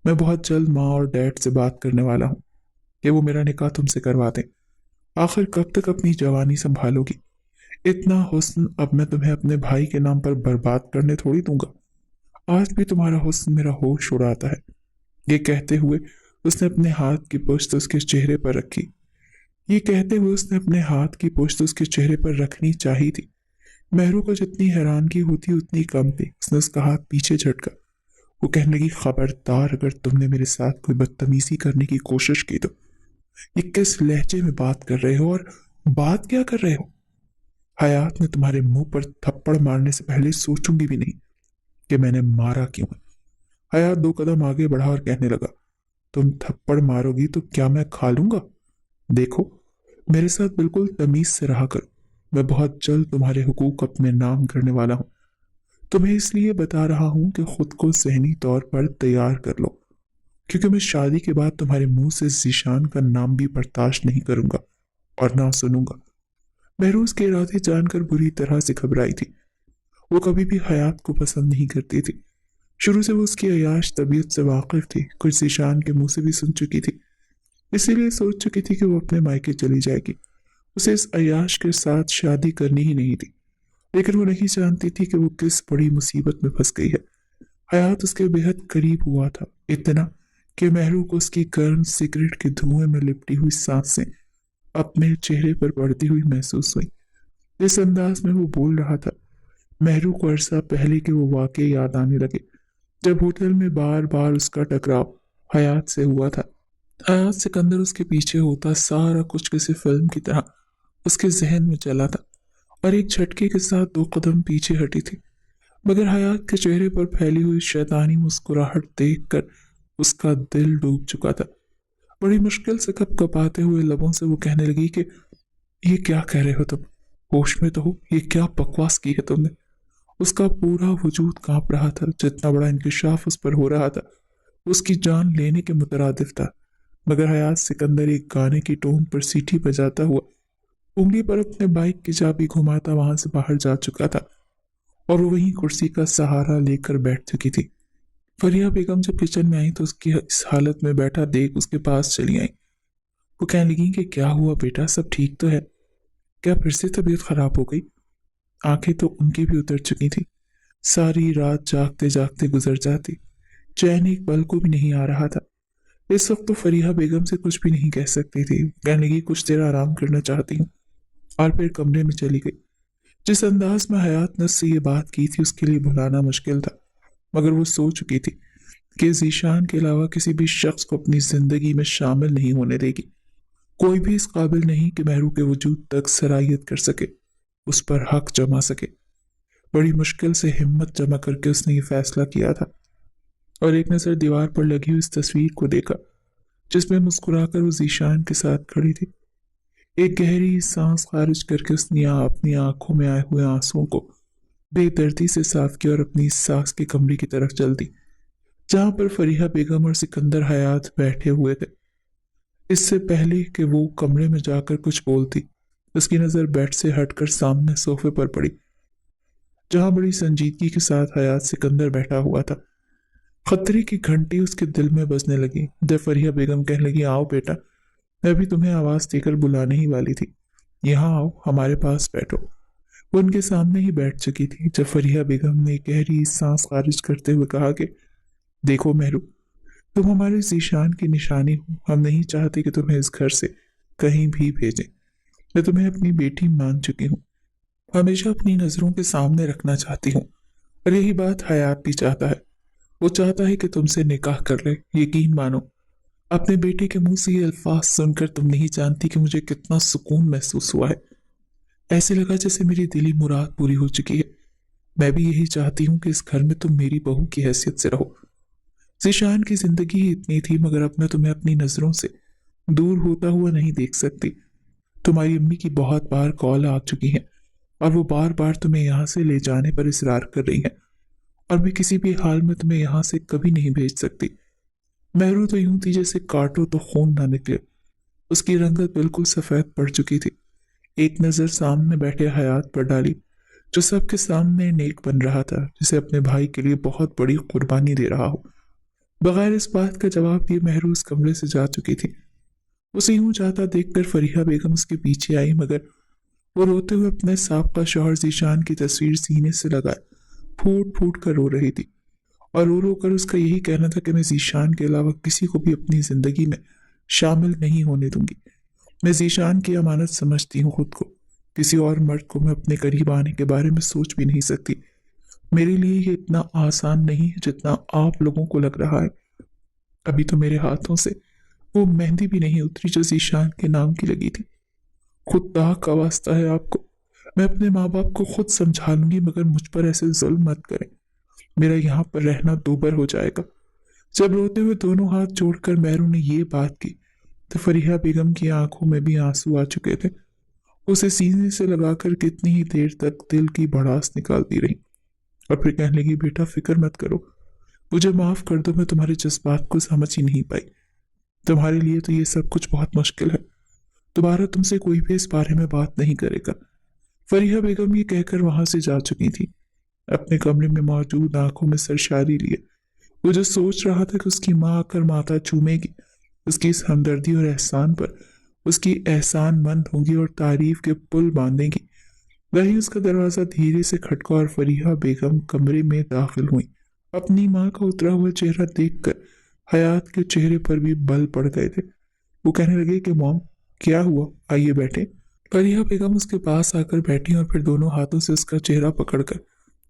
मैं बहुत जल्द माँ और डैड से बात करने वाला हूँ कि वो मेरा निकाह तुमसे करवा दें। आखिर कब तक अपनी जवानी संभालोगी? इतना हुस्न अब मैं तुम्हें अपने भाई के नाम पर बर्बाद करने थोड़ी दूंगा। आज भी तुम्हारा हुस्न मेरा होश उड़ाता है। ये कहते हुए उसने अपने हाथ की पुश्त उसके चेहरे पर रखी। ये कहते हुए उसने अपने हाथ की पुश्त उसके चेहरे पर रखनी चाहिए थी। महरू को जितनी हैरानगी होती उतनी कम थी। उसने उसका हाथ पीछे झटका। वो कहने लगी, खबरदार अगर तुमने मेरे साथ कोई बदतमीजी करने की कोशिश की तो। ये किस लहजे में बात कर रहे हो और बात क्या कर रहे हो? हयात ने तुम्हारे मुंह पर थप्पड़ मारने से पहले सोचूंगी भी नहीं कि मैंने मारा क्यों है। हयात 2 कदम आगे बढ़ा और कहने लगा, तुम थप्पड़ मारोगी तो क्या मैं खा लूंगा? देखो, मेरे साथ बिल्कुल तमीज से रहा करो। मैं बहुत जल्द तुम्हारे हुकूक अपने नाम करने वाला हूँ। तुम्हें इसलिए बता रहा हूं कि खुद को ज़हनी तौर पर तैयार कर लो, क्योंकि मैं शादी के बाद तुम्हारे मुंह से जीशान का नाम भी बर्दाश्त नहीं करूंगा और ना सुनूंगा। महरूज के इरादे जानकर बुरी तरह से घबराई थी। वो कभी भी हयात को पसंद नहीं करती थी। शुरू से वो उसकी अयाश तबीयत से वाकिफ थी, कुछ जीशान के मुंह से भी सुन चुकी थी। इसीलिए सोच चुकी थी कि वो अपने मायके चली जाएगी। उसे इस अयाश के साथ शादी करनी ही नहीं थी, लेकिन वो नहीं जानती थी कि वो किस बड़ी मुसीबत में फंस गई है। हयात उसके बेहद करीब हुआ था, इतना कि महरू को उसकी गर्म सिगरेट के धुएं में लिपटी हुई सांसें अपने चेहरे पर पड़ती हुई महसूस हुई। इस अंदाज में वो बोल रहा था, महरू को अरसा पहले के वो वाकये याद आने लगे जब होटल में बार बार उसका टकराव हयात से हुआ था। हयात सिकंदर उसके पीछे होता सारा कुछ किसी फिल्म की तरह उसके जहन में चला था और एक झटके के साथ 2 कदम पीछे हटी थी। मगर हयात के चेहरे पर फैली हुई शैतानी मुस्कुराहट देखकर उसका दिल डूब चुका था। बड़ी मुश्किल से कपकपाते हुए लबों से वो कहने लगी कि ये क्या कह रहे हो तुम? होश में तो हो? ये क्या बकवास की है तुमने? उसका पूरा वजूद कांप रहा था। जितना बड़ा इंकिशाफ उस पर हो रहा था उसकी जान लेने के मुतरादिफ था। मगर हयात सिकंदर एक गाने की टोन पर सीटी बजाता हुआ उंगली पर अपने बाइक की चाबी घुमाता वहां से बाहर जा चुका था और वो वहीं कुर्सी का सहारा लेकर बैठ चुकी थी। फरिया बेगम जब किचन में आई तो उसकी इस हालत में बैठा देख उसके पास चली आई। वो कहने लगी कि क्या हुआ बेटा, सब ठीक तो है? क्या फिर से तबीयत खराब हो गई? आंखें तो उनकी भी उतर चुकी थी। सारी रात जागते जागते गुजर जाती, चैन एक पल को भी नहीं आ रहा था। इस वक्त तो फरिया बेगम से कुछ भी नहीं कह सकती थी। कहने लगी, कुछ देर आराम करना चाहती हूँ, और फिर कमरे में चली गई। जिस अंदाज में हयात ने उससे ये बात की थी उसके लिए भुलाना मुश्किल था, मगर वो सो चुकी थी कि जीशान के अलावा किसी भी शख्स को अपनी जिंदगी में शामिल नहीं होने देगी। कोई भी इस काबिल नहीं कि महरू के वजूद तक सरायत कर सके, उस पर हक जमा सके। बड़ी मुश्किल से हिम्मत जमा करके उसने ये फैसला किया था और एक नजर दीवार पर लगी हुई इस तस्वीर को देखा जिसमें मुस्कुराकर वो जीशान के साथ खड़ी थी। एक गहरी सांस खारिज करके उसने अपनी आंखों में आए हुए आंसुओं को बेदर्दी से साफ किया और अपनी सास के कमरे की तरफ चल दी जहां पर फरीहा बेगम और सिकंदर हयात बैठे हुए थे। इससे पहले कि वो कमरे में जाकर कुछ बोलती, उसकी नजर बेड से हटकर सामने सोफे पर पड़ी जहां बड़ी संजीदगी के साथ हयात सिकंदर बैठा हुआ था। खतरे की घंटी उसके दिल में बजने लगी जब फरीहा बेगम कहने लगी, आओ बेटा, मैं भी तुम्हें आवाज देकर बुलाने ही वाली थी, यहाँ आओ, हमारे पास बैठो। वो उनके सामने ही बैठ चुकी थी जब फरीहा बेगम ने गहरी सांस खारिज करते हुए कहा कि देखो महरू, तुम हमारे जीशान की निशानी हो। हम नहीं चाहते कि तुम्हें इस घर से कहीं भी भेजें। मैं तुम्हें अपनी बेटी मान चुकी हूँ, हमेशा अपनी नजरों के सामने रखना चाहती हूँ, और यही बात हयात भी चाहता है। वो चाहता है कि तुमसे निकाह कर ले। यकीन मानो, अपने बेटे के मुंह से ये अल्फाज सुनकर तुम नहीं जानती कि मुझे कितना सुकून महसूस हुआ है। ऐसे लगा जैसे मेरी दिली मुराद पूरी हो चुकी है। मैं भी यही चाहती हूँ कि इस घर में तुम मेरी बहू की हैसियत से रहो। जीशान की जिंदगी ही इतनी थी, मगर अब मैं तुम्हें अपनी नजरों से दूर होता हुआ नहीं देख सकती। तुम्हारी अम्मी की बहुत बार कॉल आ चुकी है और वो बार बार तुम्हें यहाँ से ले जाने पर इसरार कर रही है, और मैं किसी भी हाल में तुम्हें यहाँ से कभी नहीं भेज सकती। महरू तो यूं थी जैसे काटो तो खून ना निकले। उसकी रंगत बिल्कुल सफेद पड़ चुकी थी। एक नजर सामने बैठे हयात पर डाली जो सबके सामने नेक बन रहा था, जिसे अपने भाई के लिए बहुत बड़ी कुर्बानी दे रहा हो। बगैर इस बात का जवाब दिए महरू उस कमरे से जा चुकी थी। उसे यूं जाता देखकर फरीहा बेगम उसके पीछे आई, मगर वो रोते हुए अपने साबका शौहर जीशान की तस्वीर सीने से लगाए फूट फूट कर रो रही थी और रो रो कर उसका यही कहना था कि मैं ज़ीशान के अलावा किसी को भी अपनी ज़िंदगी में शामिल नहीं होने दूंगी। मैं ज़ीशान की अमानत समझती हूँ खुद को। किसी और मर्द को मैं अपने करीब आने के बारे में सोच भी नहीं सकती। मेरे लिए ये इतना आसान नहीं है जितना आप लोगों को लग रहा है। अभी तो मेरे हाथों से वो मेहंदी भी नहीं उतरी जो ज़ीशान के नाम की लगी थी। खुदा का वास्ता है आपको, मैं अपने माँ बाप को खुद समझा लूंगी, मगर मुझ पर ऐसे जुल्म मत करें। मेरा यहाँ पर रहना दूभर हो जाएगा। जब रोते हुए दोनों हाथ जोड़कर मेहरू ने ये बात की तो फरीहा बेगम की आंखों में भी आंसू आ चुके थे। उसे सीने से लगाकर कितनी ही देर तक दिल की भड़ास निकालती रही और फिर कहने लगी, बेटा फिक्र मत करो, मुझे माफ कर दो, मैं तुम्हारे जज्बात को समझ ही नहीं पाई। तुम्हारे लिए तो ये सब कुछ बहुत मुश्किल है। दोबारा तुमसे कोई भी इस बारे में बात नहीं करेगा। फरीहा बेगम ये कहकर वहां से जा चुकी थी। अपने कमरे में मौजूद आंखों में सरशारी लिए वो जो सोच रहा था कि उसकी माँ आकर माथा चूमेगी, उसकी इस हमदर्दी और एहसान पर उसकी एहसानमंद होंगी और तारीफ के पुल बांधेगी, वहीं उसका दरवाजा धीरे से खटका और फरीहा बेगम कमरे में दाखिल हुई। अपनी माँ का उतरा हुआ चेहरा देखकर हयात के चेहरे पर भी बल पड़ गए थे। वो कहने लगे कि मॉम, क्या हुआ, आइए बैठे। फरीहा बेगम उसके पास आकर बैठी और फिर दोनों हाथों से उसका चेहरा पकड़कर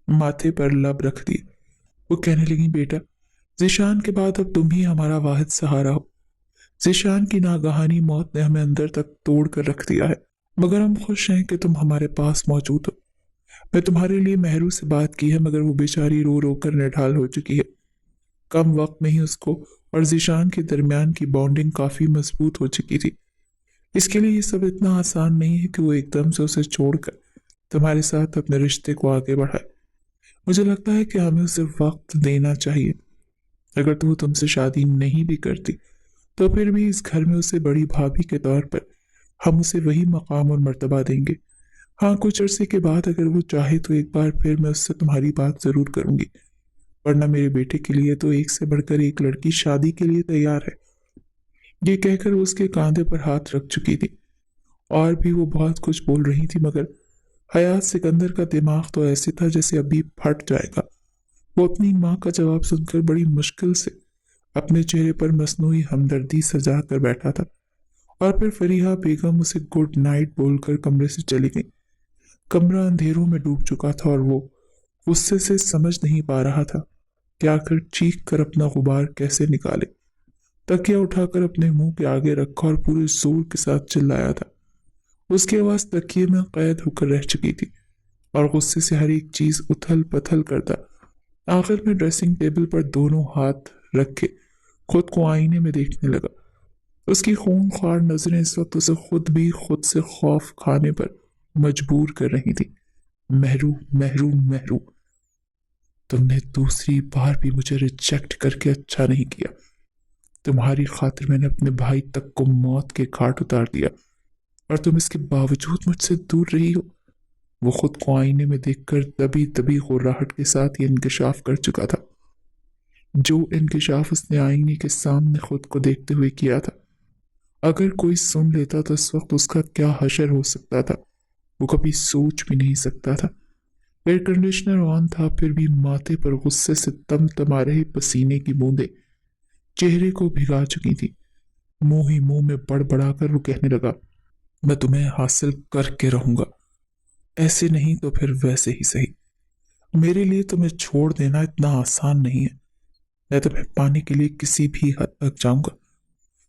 माथे पर लब रख दिए। वो कहने लगी, बेटा ज़ीशान के बाद अब तुम ही हमारा वाहिद सहारा हो। ज़ीशान की नागहानी मौत ने हमें अंदर तक तोड़ कर रख दिया है, मगर हम खुश हैं कि तुम हमारे पास मौजूद हो। मैं तुम्हारे लिए मेहरू से बात की है, मगर वो बेचारी रो रो कर निढाल हो चुकी है। कम वक्त में ही उसको और ज़ीशान के दरमियान की बॉन्डिंग काफ़ी मजबूत हो चुकी थी। इसके लिए ये सब इतना आसान नहीं है कि वो एकदम से उसे छोड़कर तुम्हारे साथ अपने रिश्ते को आगे बढ़ाए। मुझे लगता है कि हमें उसे वक्त देना चाहिए। अगर तो वो तुमसे शादी नहीं भी करती तो फिर भी इस घर में उसे बड़ी भाभी के तौर पर हम उसे वही मकाम और मर्तबा देंगे। हाँ, कुछ अरसे के बाद अगर वो चाहे तो एक बार फिर मैं उससे तुम्हारी बात जरूर करूंगी, वरना मेरे बेटे के लिए तो एक से बढ़कर एक लड़की शादी के लिए तैयार है। ये कहकर वो उसके कांधे पर हाथ रख चुकी थी और भी वो बहुत कुछ बोल रही थी, मगर हयात सिकंदर का दिमाग तो ऐसे था जैसे अभी फट जाएगा। वो अपनी माँ का जवाब सुनकर बड़ी मुश्किल से अपने चेहरे पर मसनूई हमदर्दी सजा कर बैठा था और फिर फरीहा बेगम उसे गुड नाइट बोलकर कमरे से चली गई। कमरा अंधेरों में डूब चुका था और वो गुस्से से समझ नहीं पा रहा था कि आखिर चीख कर अपना गुबार कैसे निकाले। तकिया उठाकर अपने मुंह के आगे रखा और पूरे जोर के साथ चिल्लाया था। उसकी आवाज तकिए में कैद होकर रह चुकी थी और गुस्से से हर एक चीज उथल पथल करता आखिर में ड्रेसिंग टेबल पर दोनों हाथ रखे खुद को आईने में देखने लगा। उसकी खूंखार नजरें इस वक्त उसे खुद से खौफ खाने पर मजबूर कर रही थी। मेहरू, मेहरू, मेहरू, तुमने दूसरी बार भी मुझे रिजेक्ट करके अच्छा नहीं किया। तुम्हारी खातिर मैंने अपने भाई तक को मौत के घाट उतार दिया और तुम इसके बावजूद मुझसे दूर रही हो। वो खुद को आईने में देखकर तभी तभी गुर्राहट के साथ ये इंकशाफ कर चुका था, जो इंकशाफ उसने आईने के सामने खुद को देखते हुए किया था। अगर कोई सुन लेता तो इस वक्त उसका क्या हशर हो सकता था, वो कभी सोच भी नहीं सकता था। एयर कंडीशनर ऑन था, फिर भी माथे पर गुस्से से तमा रहे पसीने की बूंदें चेहरे को भिगा चुकी थी। मुंह ही मुंह में बड़बड़ाकर वो कहने लगा, मैं तुम्हें हासिल करके रहूंगा, ऐसे नहीं तो फिर वैसे ही सही। मेरे लिए तुम्हें छोड़ देना इतना आसान नहीं है। मैं तुम्हें पाने के लिए किसी भी हद तक जाऊंगा।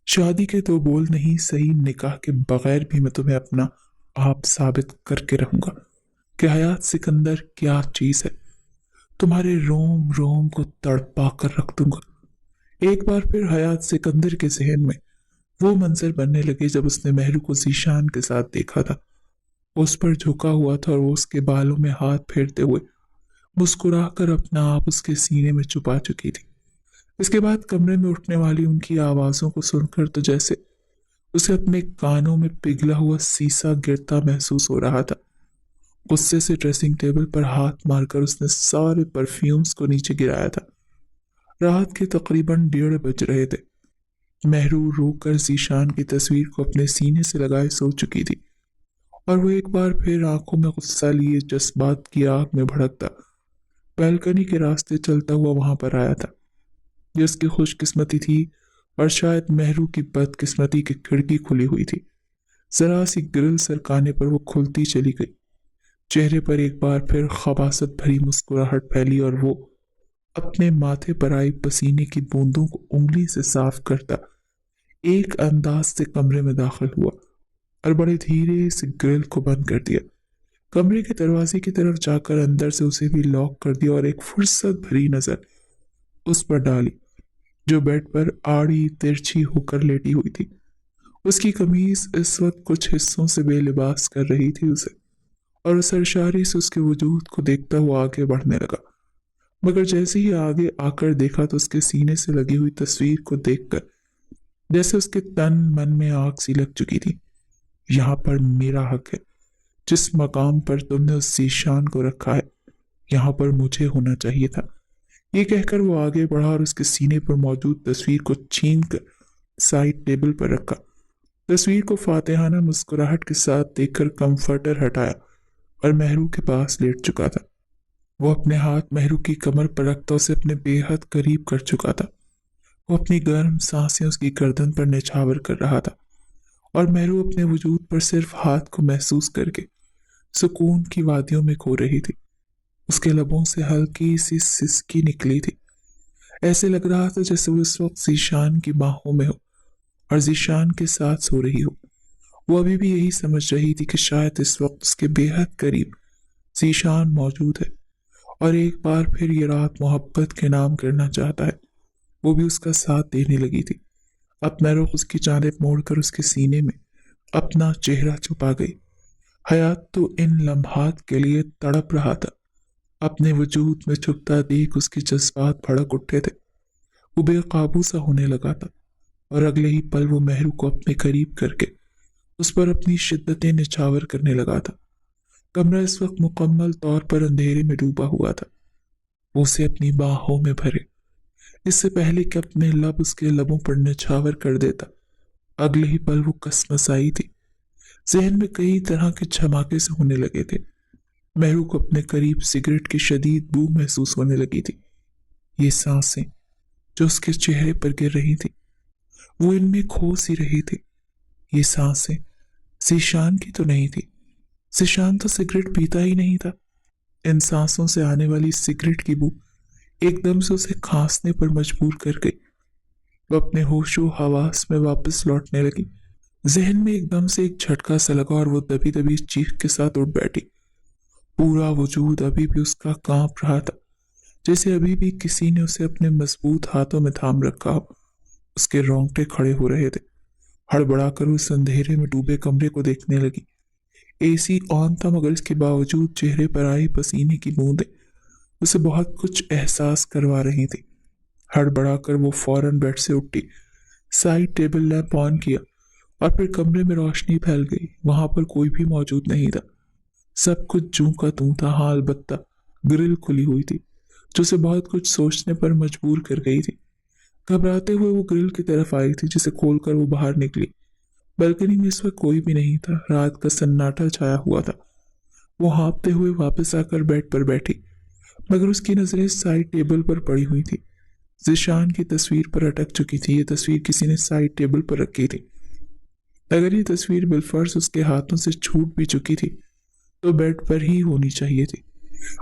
शादी के दो बोल नहीं सही, निकाह के बगैर भी मैं तुम्हें अपना आप साबित करके रहूंगा कि हयात सिकंदर क्या चीज है। तुम्हारे रोम रोम को तड़पा कर रख दूंगा। एक बार फिर हयात सिकंदर के जहन में वो मंजर बनने लगे जब उसने मेहरू को ज़ीशान के साथ देखा था। उस पर झुका हुआ था और वो उसके बालों में हाथ फेरते हुए मुस्कुराकर अपना आप उसके सीने में छुपा चुकी थी। इसके बाद कमरे में उठने वाली उनकी आवाजों को सुनकर तो जैसे उसे अपने कानों में पिघला हुआ सीसा गिरता महसूस हो रहा था। गुस्से से ड्रेसिंग टेबल पर हाथ मारकर उसने सारे परफ्यूम्स को नीचे गिराया था। रात के तकरीबन 1:30 बज रहे थे। मेहरू रोकर ज़ीशान की तस्वीर को अपने सीने से लगाए सो चुकी थी और वो एक बार फिर आंखों में गुस्सा लिए जज्बात की आग में भड़कता बैल्कनी के रास्ते चलता हुआ वहां पर आया था। ये उसकी खुशकिस्मती थी, और शायद मेहरू की बदकिस्मती की खिड़की खुली हुई थी। जरा सी ग्रिल सरकाने पर वो खुलती चली गई। चेहरे पर एक बार फिर खबासत भरी मुस्कुराहट फैली, और वो अपने माथे पर आई पसीने की बूंदों को उंगली से साफ करता एक अंदाज से कमरे में दाखिल हुआ और बड़े धीरे से ग्रिल को बंद कर दिया। कमरे के दरवाजे की तरफ जाकर अंदर से उसे भी लॉक कर दिया और एक फुर्सत भरी नजर उस पर डाली जो बेड पर आड़ी तिरछी होकर लेटी हुई थी। उसकी कमीज इस वक्त कुछ हिस्सों से बेलिबास कर रही थी उसे, और उस सरशारी से उसके वजूद को देखता हुआ आगे बढ़ने लगा। मगर जैसे ही आगे आकर देखा तो उसके सीने से लगी हुई तस्वीर को देखकर जैसे उसके तन मन में आग सी लग चुकी थी। यहाँ पर मेरा हक है, जिस मकाम पर तुमने उस जीशान को रखा है यहाँ पर मुझे होना चाहिए था। ये कहकर वो आगे बढ़ा और उसके सीने पर मौजूद तस्वीर को छीन कर साइड टेबल पर रखा। तस्वीर को फातिहाना मुस्कुराहट के साथ देखकर कंफर्टर हटाया और मेहरू के पास लेट चुका था। वो अपने हाथ मेहरू की कमर पर रखता उसे अपने बेहद करीब कर चुका था। वो अपनी गर्म सांसें उसकी गर्दन पर निछावर कर रहा था, और मेहरू अपने वजूद पर सिर्फ हाथ को महसूस करके सुकून की वादियों में खो रही थी। उसके लबों से हल्की सी सिसकी निकली थी। ऐसे लग रहा था जैसे वो इस वक्त जीशान की बाहों में हो और जीशान के साथ सो रही हो। वो अभी भी यही समझ रही थी कि शायद इस वक्त उसके बेहद करीब जीशान मौजूद है और एक बार फिर ये रात मोहब्बत के नाम करना चाहता है। वो भी उसका साथ देने लगी थी। अपना रुख उसकी जानिब मोड़कर उसके सीने में अपना चेहरा छुपा गई। हयात तो इन लम्हात के लिए तड़प रहा था। अपने वजूद में छुपता देख उसके जज्बात भड़क उठे थे। वो बेकाबू सा होने लगा था, और अगले ही पल वो मेहरू को अपने करीब करके उस पर अपनी शिद्दतें निछावर करने लगा था। कमरा इस वक्त मुकम्मल तौर पर अंधेरे में डूबा हुआ था। वो उसे अपनी बाहों में भरे, इससे पहले कि अपने लब उसके लबों पर निछावर कर देता, अगले ही पल वो कसमस आई थी। जहन में कई तरह के झमाके से होने लगे थे। मेहरू को अपने करीब सिगरेट की शदीद बू महसूस होने लगी थी। ये सांसें जो उसके चेहरे पर गिर रही थी वो इनमें खो सी रही थी। ये सांसें जीशान की तो नहीं थी। जीशान तो सिगरेट पीता ही नहीं था। इन सांसों से आने वाली सिगरेट की बू एकदम से उसे खांसने पर मजबूर कर गई। वो अपने होशो हवास में वापस लौटने लगी। जहन में एकदम से एक झटका सा लगा और वो दबी दबी चीख के साथ उठ बैठी। पूरा वजूद अभी भी उसका कांप रहा था, जैसे अभी भी किसी ने उसे अपने मजबूत हाथों में थाम रखा हो। उसके रोंगटे खड़े हो रहे थे। हड़बड़ाकर उस अंधेरे में डूबे कमरे को देखने लगी। एसी ऑन था, मगर इसके बावजूद चेहरे पर आई पसीने की बूंदें उसे बहुत कुछ एहसास करवा रही थी। हड़बड़ाकर वो फौरन बेड से उठी, साइड टेबल लैंप ऑन किया, और फिर कमरे में रोशनी फैल गई। वहां पर कोई भी मौजूद नहीं था। सब कुछ जूं का तूं था। हाँ, अलबत्ता ग्रिल खुली हुई थी जो उसे बहुत कुछ सोचने पर मजबूर कर गई थी। घबराते हुए वो ग्रिल की तरफ आई थी, जिसे खोलकर वो बाहर निकली। बालकनी में इस वक्त कोई भी नहीं था। रात का सन्नाटा छाया हुआ था। वो हाँफते हुए वापस आकर बेड पर बैठी, मगर उसकी नजरें साइड टेबल पर पड़ी हुई थी। जिशान की तस्वीर पर अटक चुकी थी। ये तस्वीर किसी ने साइड टेबल पर रखी थी। अगर ये तस्वीर बिलफर्ज उसके हाथों से छूट भी चुकी थी तो बेड पर ही होनी चाहिए थी।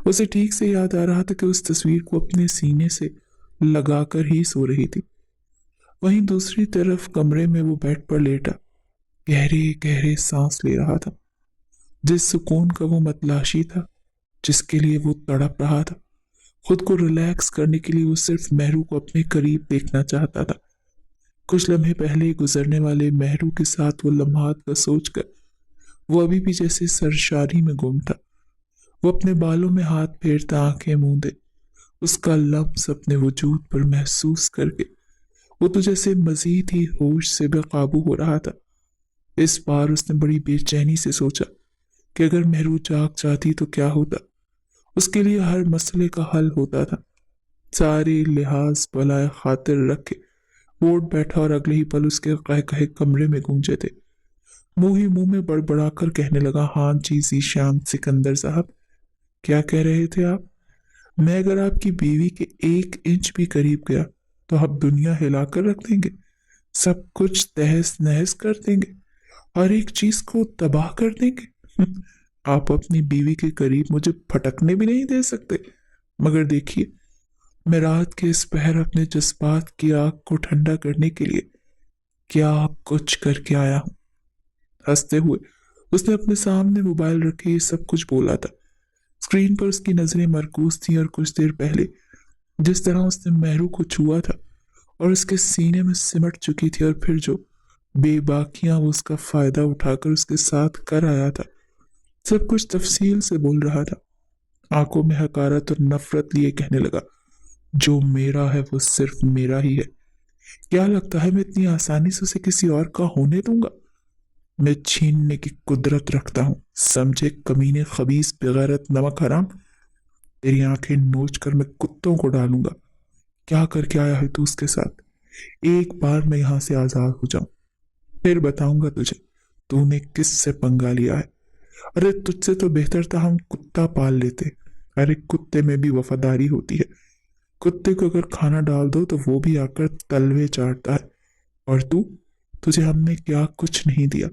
उसे ठीक से याद आ रहा था कि उस तस्वीर को अपने सीने से लगाकर ही सो रही थी। वहीं दूसरी तरफ कमरे में वो बेड पर लेटा गहरे गहरे सांस ले रहा था। जिस सुकून का वो मतलाशी था, जिसके लिए वो तड़प रहा था, खुद को रिलैक्स करने के लिए वो सिर्फ मेहरू को अपने करीब देखना चाहता था। कुछ लम्हे पहले गुजरने वाले मेहरू के साथ वो लम्हात का सोचकर वो अभी भी जैसे सरशारी में गुम था। वो अपने बालों में हाथ फेरता आंखें मूंदे उसका लम्स अपने वजूद पर महसूस करके वो तो जैसे मजीद ही होश से बेकाबू हो रहा था। इस बार उसने बड़ी बेचैनी से सोचा कि अगर मेहरू जाग जाती तो क्या होता। उसके लिए हर मसले का हल होता था। सारे लिहाज बलाए खातिर रखे वो उठ बैठा और अगले ही पल उसके कह कहे कमरे में गूंजे थे। मुंह ही मुंह में बड़बड़ाकर कहने लगा, हाँ जी, जीशान सिकंदर साहब, क्या कह रहे थे आप? मैं अगर आपकी बीवी के 1 इंच भी करीब गया तो आप दुनिया हिलाकर रख देंगे, सब कुछ तहस नहस कर देंगे, हर एक चीज को तबाह कर देंगे। आप अपनी बीवी के करीब मुझे फटकने भी नहीं दे सकते। मगर देखिए, मैं रात के इस पहर अपने जज्बात की आग को ठंडा करने के लिए क्या कुछ करके आया हूं। हंसते हुए उसने अपने सामने मोबाइल रखे ये सब कुछ बोला था। स्क्रीन पर उसकी नजरें मरकूज थीं और कुछ देर पहले जिस तरह उसने मेहरू को छुआ था और उसके सीने में सिमट चुकी थी, और फिर जो बेबाकियां वो उसका फायदा उठाकर उसके साथ कर आया था, सब कुछ तफसील से बोल रहा था। आंखों में हकारत और नफरत लिए कहने लगा, जो मेरा है वो सिर्फ मेरा ही है। क्या लगता है मैं इतनी आसानी से उसे किसी और का होने दूंगा? मैं छीनने की कुदरत रखता हूँ, समझे कमीने खबीस बेगैरत नमक हराम। तेरी आंखें नोच कर मैं कुत्तों को डालूंगा। क्या करके आया है तू उसके साथ? एक बार मैं यहां से आजाद हो जाऊं, फिर बताऊंगा तुझे तूने किससे पंगा लिया है। अरे तुझसे तो बेहतर था हम कुत्ता पाल लेते। अरे कुत्ते में भी वफादारी होती है। कुत्ते को अगर खाना डाल दो तो वो भी आकर तलवे चाटता है। और तू, तुझे हमने क्या कुछ नहीं दिया।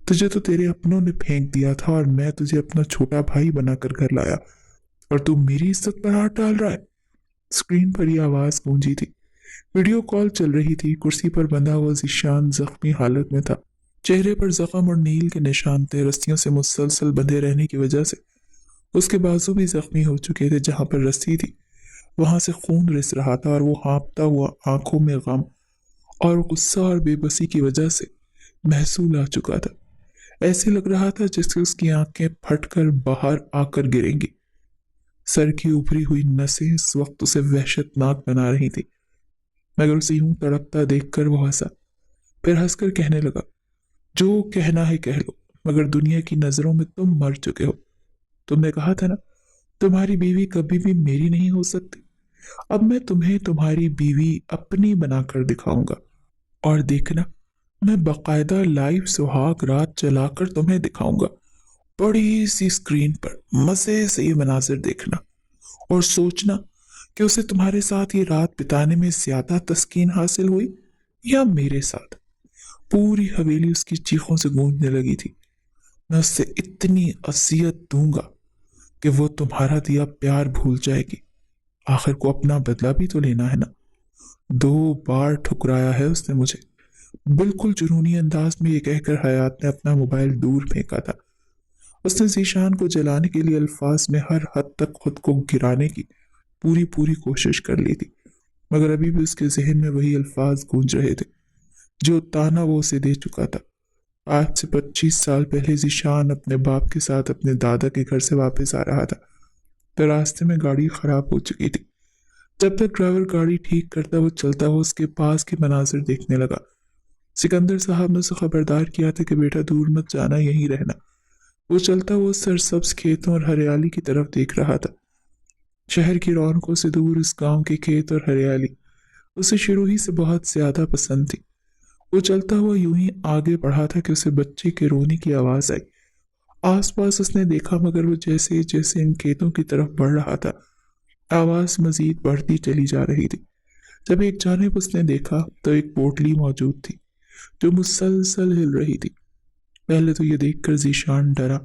तुझे तो तेरे अपनों ने फेंक दिया था और मैं तुझे अपना छोटा भाई बनाकर घर लाया, और तू मेरी इज्जत पर हाथ डाल रहा है। स्क्रीन पर यह आवाज गूंजी थी। वीडियो कॉल चल रही थी। कुर्सी पर बंधा हुआ जीशान जख्मी हालत में था। चेहरे पर जख्म और नील के निशान थे। रस्सियों से मुसलसल बंधे रहने की वजह से उसके बाजू भी जख्मी हो चुके थे। जहां पर रस्सी थी वहां से खून रिस रहा था, और वो हाँपता हुआ आंखों में गम और गुस्सा और बेबसी की वजह से महसूल आ चुका था। ऐसे लग रहा था जैसे उसकी आंखें फटकर बाहर आकर गिरेंगी। सर की उभरी हुई नसें इस वक्त उसे वहशतनाक बना रही थी। मगर उसे यूं तड़पता देखकर वो हंसा, फिर हंसकर कहने लगा, जो कहना है कह लो, मगर दुनिया की नजरों में तुम मर चुके हो। तुमने कहा था ना, तुम्हारी बीवी कभी भी मेरी नहीं हो सकती। अब मैं तुम्हें तुम्हारी बीवी अपनी बनाकर दिखाऊंगा। और देखना, मैं बकायदा लाइव सुहाग रात चलाकर तुम्हें दिखाऊंगा, बड़ी सी स्क्रीन पर मजे से ये मनाजिर देखना, और सोचना कि उसे तुम्हारे साथ ये रात बिताने में ज्यादा तस्कीन हासिल हुई या मेरे साथ। पूरी हवेली उसकी चीखों से गूंजने लगी थी। मैं उससे इतनी असियत दूंगा कि वो तुम्हारा दिया प्यार भूल जाएगी। आखिर को अपना बदला भी तो लेना है ना। 2 बार ठुकराया है उसने मुझे। बिल्कुल जुनूनी अंदाज में ये कहकर हयात ने अपना मोबाइल दूर फेंका था। उसने जीशान को जलाने के लिए अल्फाज में हर हद तक खुद को गिराने की पूरी पूरी कोशिश कर ली थी, मगर अभी भी उसके जहन में वही अल्फाज गूंज रहे थे जो ताना वो उसे दे चुका था। आज से 25 साल पहले जीशान अपने बाप के साथ अपने दादा के घर से वापस आ रहा था, तो रास्ते में गाड़ी खराब हो चुकी थी। जब तक ड्राइवर गाड़ी ठीक करता वो चलता हुआ उसके पास के मनाजिर देखने लगा। सिकंदर साहब ने उसे खबरदार किया था कि बेटा दूर मत जाना, यहीं रहना। वो चलता हुआ सरसब्ज खेतों और हरियाली की तरफ देख रहा था। शहर की रौनकों से दूर इस गांव के खेत और हरियाली उसे शुरू ही से बहुत ज्यादा पसंद थी। वो चलता हुआ यूं ही आगे बढ़ा था कि उसे बच्चे के रोने की आवाज आई। आसपास उसने देखा, मगर वो जैसे जैसे इन खेतों की तरफ बढ़ रहा था आवाज मजीद बढ़ती चली जा रही थी। जब एक जानिब उसने देखा तो एक पोटली मौजूद थी जो मुसलसल हिल रही थी। पहले तो ये देखकर जीशान डरा,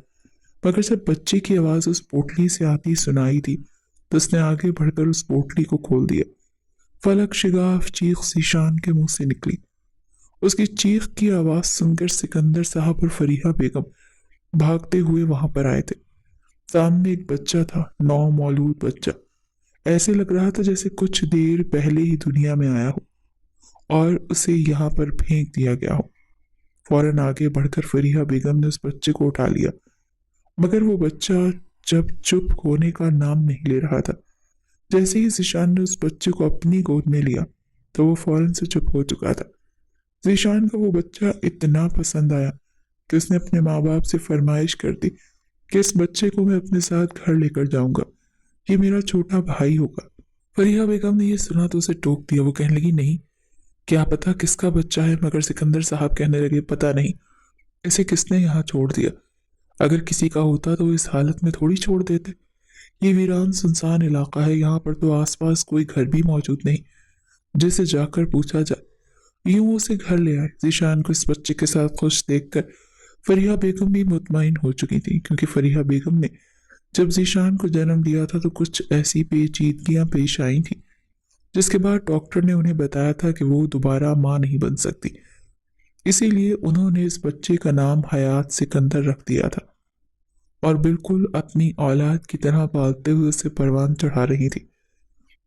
मगर जब बच्चे की आवाज उस पोटली से आती सुनाई थी तो उसने आगे बढ़कर उस पोटली को खोल दिया। फलक शिगाफ चीख जीशान के मुंह से निकली। उसकी चीख की आवाज सुनकर सिकंदर साहब और फरीहा बेगम भागते हुए वहां पर आए थे। सामने एक बच्चा था, नौ मौलूद बच्चा। ऐसे लग रहा था जैसे कुछ देर पहले ही दुनिया में आया हो और उसे यहाँ पर फेंक दिया गया हो। फौरन आगे बढ़कर फरीहा बेगम ने उस बच्चे को उठा लिया, मगर वो बच्चा जब चुप होने का नाम नहीं ले रहा था। जैसे ही जीशान ने उस बच्चे को अपनी गोद में लिया तो वो फौरन से चुप हो चुका था। जीशान को वो बच्चा इतना पसंद आया कि उसने अपने माँ बाप से फरमाइश कर दी कि इस बच्चे को मैं अपने साथ घर लेकर जाऊंगा, ये मेरा छोटा भाई होगा। फरीहा बेगम ने यह सुना तो उसे टोक दिया। वो कहने लगी, नहीं, क्या पता किसका बच्चा है। मगर सिकंदर साहब कहने लगे, पता नहीं, इसे किसने यहाँ छोड़ दिया। अगर किसी का होता तो वो इस हालत में थोड़ी छोड़ देते। ये वीरान सुनसान इलाका है, यहाँ पर तो आसपास कोई घर भी मौजूद नहीं जिसे जाकर पूछा जाए। यूं उसे घर ले आए। जीशान को इस बच्चे के साथ खुश देखकर फरीहा बेगम भी मुतमईन हो चुकी थी, क्योंकि फरीहा बेगम ने जब जीशान को जन्म दिया था तो कुछ ऐसी पेचीदगियां पेश आई थी जिसके बाद डॉक्टर ने उन्हें बताया था कि वो दोबारा मां नहीं बन सकती। इसीलिए उन्होंने इस बच्चे का नाम हयात सिकंदर रख दिया था और बिल्कुल अपनी औलाद की तरह पालते हुए उसे परवान चढ़ा रही थी।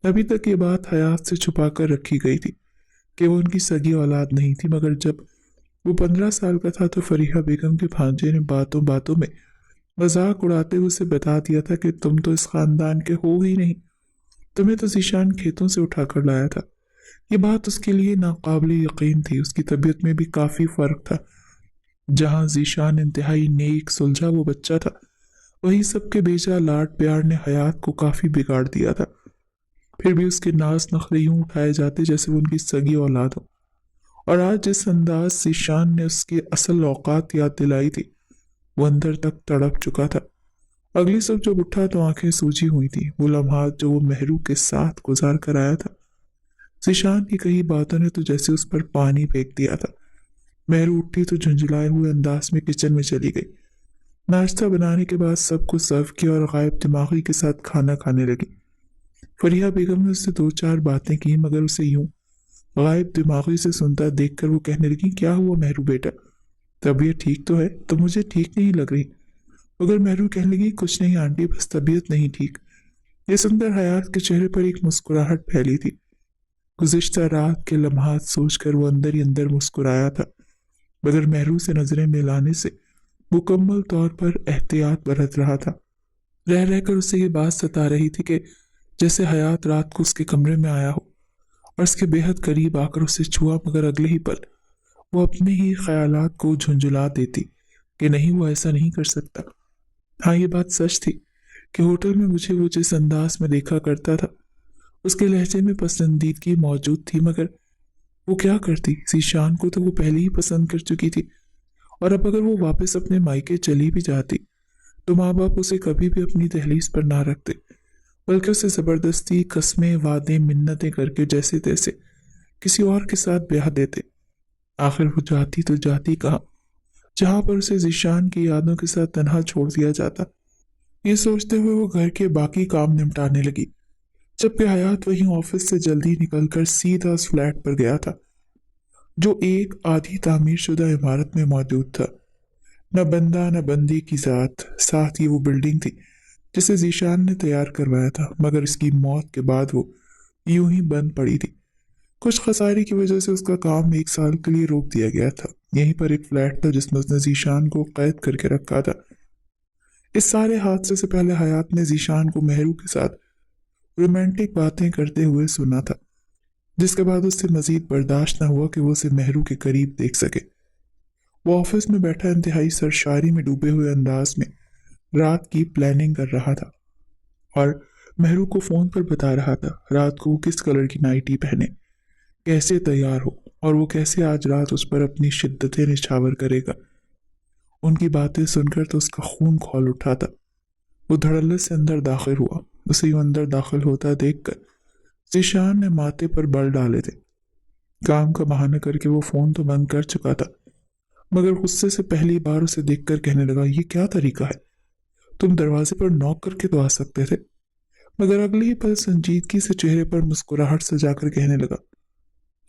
अभी तक ये बात हयात से छुपा कर रखी गई थी कि वो उनकी सगी औलाद नहीं थी, मगर जब वो 15 साल का था तो फरीहा बेगम के भांजे ने बातों बातों में मजाक उड़ाते हुए उसे बता दिया था कि तुम तो इस खानदान के हो ही नहीं, तुम्हें तो जीशान खेतों से उठाकर लाया था। ये बात उसके लिए नाकाबिल यकीन थी। उसकी तबीयत में भी काफी फर्क था। जहां जीशान इंतहाई नेक सुलझा वो बच्चा था, वहीं सबके बेजा लाड प्यार ने हयात को काफी बिगाड़ दिया था। फिर भी उसके नाज नखरे यूं उठाए जाते जैसे वो उनकी सगी औलाद हो। और आज जिस अंदाज जीशान ने उसके असल औकात याद दिलाई थी, वो अंदर तक तड़प चुका था। अगली सुबह जब उठा तो आंखें सूजी हुई थी। वो लम्हात जो वो मेहरू के साथ गुजार कर आया था, जीशान की कई बातों ने तो जैसे उस पर पानी फेंक दिया था। मेहरू उठी तो झुंझलाए हुए अंदाज में किचन में चली गई। नाश्ता बनाने के बाद सबको सर्व किया और गायब दिमागी के साथ खाना खाने लगी। फरीहा बेगम ने उससे दो चार बातें की, मगर उसे यूं गायब दिमागी से सुनता देखकर वो कहने लगी, क्या हुआ मेहरू बेटा, तबीयत ठीक तो है? तो मुझे ठीक नहीं लग रही। मगर मेहरू कहने लगी, कुछ नहीं आंटी, बस तबीयत नहीं ठीक। ये सुनकर हयात के चेहरे पर एक मुस्कुराहट फैली थी। गुज़िश्ता रात के लम्हात सोचकर वो अंदर ही अंदर मुस्कुराया था, मगर मेहरू से नजरें मिलाने से मुकम्मल तौर पर एहतियात बरत रहा था। रह रहकर उसे ये बात सता रही थी कि जैसे हयात रात को उसके कमरे में आया हो और उसके बेहद करीब आकर उसे छुआ, मगर अगले ही पल वो अपने ही ख्यालात को झुंझुला देती कि नहीं, वो ऐसा नहीं कर सकता। हाँ, ये बात सच थी कि होटल में मुझे वो जिस अंदाज में देखा करता था, उसके लहजे में पसंदीदगी मौजूद थी, मगर वो क्या करती? जीशान को तो वो पहले ही पसंद कर चुकी थी, और अब अगर वो वापस अपने मायके चली भी जाती तो माँ बाप उसे कभी भी अपनी दहलीज पर ना रखते, बल्कि उसे जबरदस्ती कस्में वादे मिन्नतें करके जैसे तैसे किसी और के साथ ब्याह देते। आखिर वो जाती तो जाती कहाँ, जहां पर उसे जीशान की यादों के साथ तन्हा छोड़ दिया जाता। ये सोचते हुए वो घर के बाकी काम निपटाने लगी, जबकि हयात वहीं ऑफिस से जल्दी निकलकर सीधा उस फ्लैट पर गया था जो एक आधी तामीर शुदा इमारत में मौजूद था। न बंदा न बंदी की जात, साथ ही वो बिल्डिंग थी जिसे जीशान ने तैयार करवाया था, मगर इसकी मौत के बाद वो यूं ही बंद पड़ी थी। कुछ खसारी की वजह से उसका काम 1 साल के लिए रोक दिया गया था। यहीं पर एक फ्लैट था जिसमें उसने जीशान को कैद करके रखा था। इस सारे हादसे से पहले हयात ने जीशान को मेहरू के साथ रोमांटिक बातें करते हुए सुना था, जिसके बाद उससे मजीद बर्दाश्त न हुआ कि वो उसे मेहरू के करीब देख सके। वो ऑफिस में बैठा इंतहाई सरशारी में डूबे हुए अंदाज में रात की प्लानिंग कर रहा था और मेहरू को फोन पर बता रहा था रात को वो किस कलर की नाइटी पहने, कैसे तैयार हो और वो कैसे आज रात उस पर अपनी शिद्दतें निछावर करेगा। उनकी बातें सुनकर तो उसका खून खौल उठा था। वो धड़ल्ले से अंदर दाखिल हुआ। उसे यूं अंदर दाखिल होता देखकर जीशान ने माथे पर बल डाले थे। काम का बहाना करके वो फोन तो बंद कर चुका था, मगर गुस्से से पहली बार उसे देखकर कहने लगा, ये क्या तरीका है? तुम दरवाजे पर नॉक करके तो आ सकते थे। मगर अगले ही पल संजीदगी से चेहरे पर मुस्कुराहट सजाकर कहने लगा,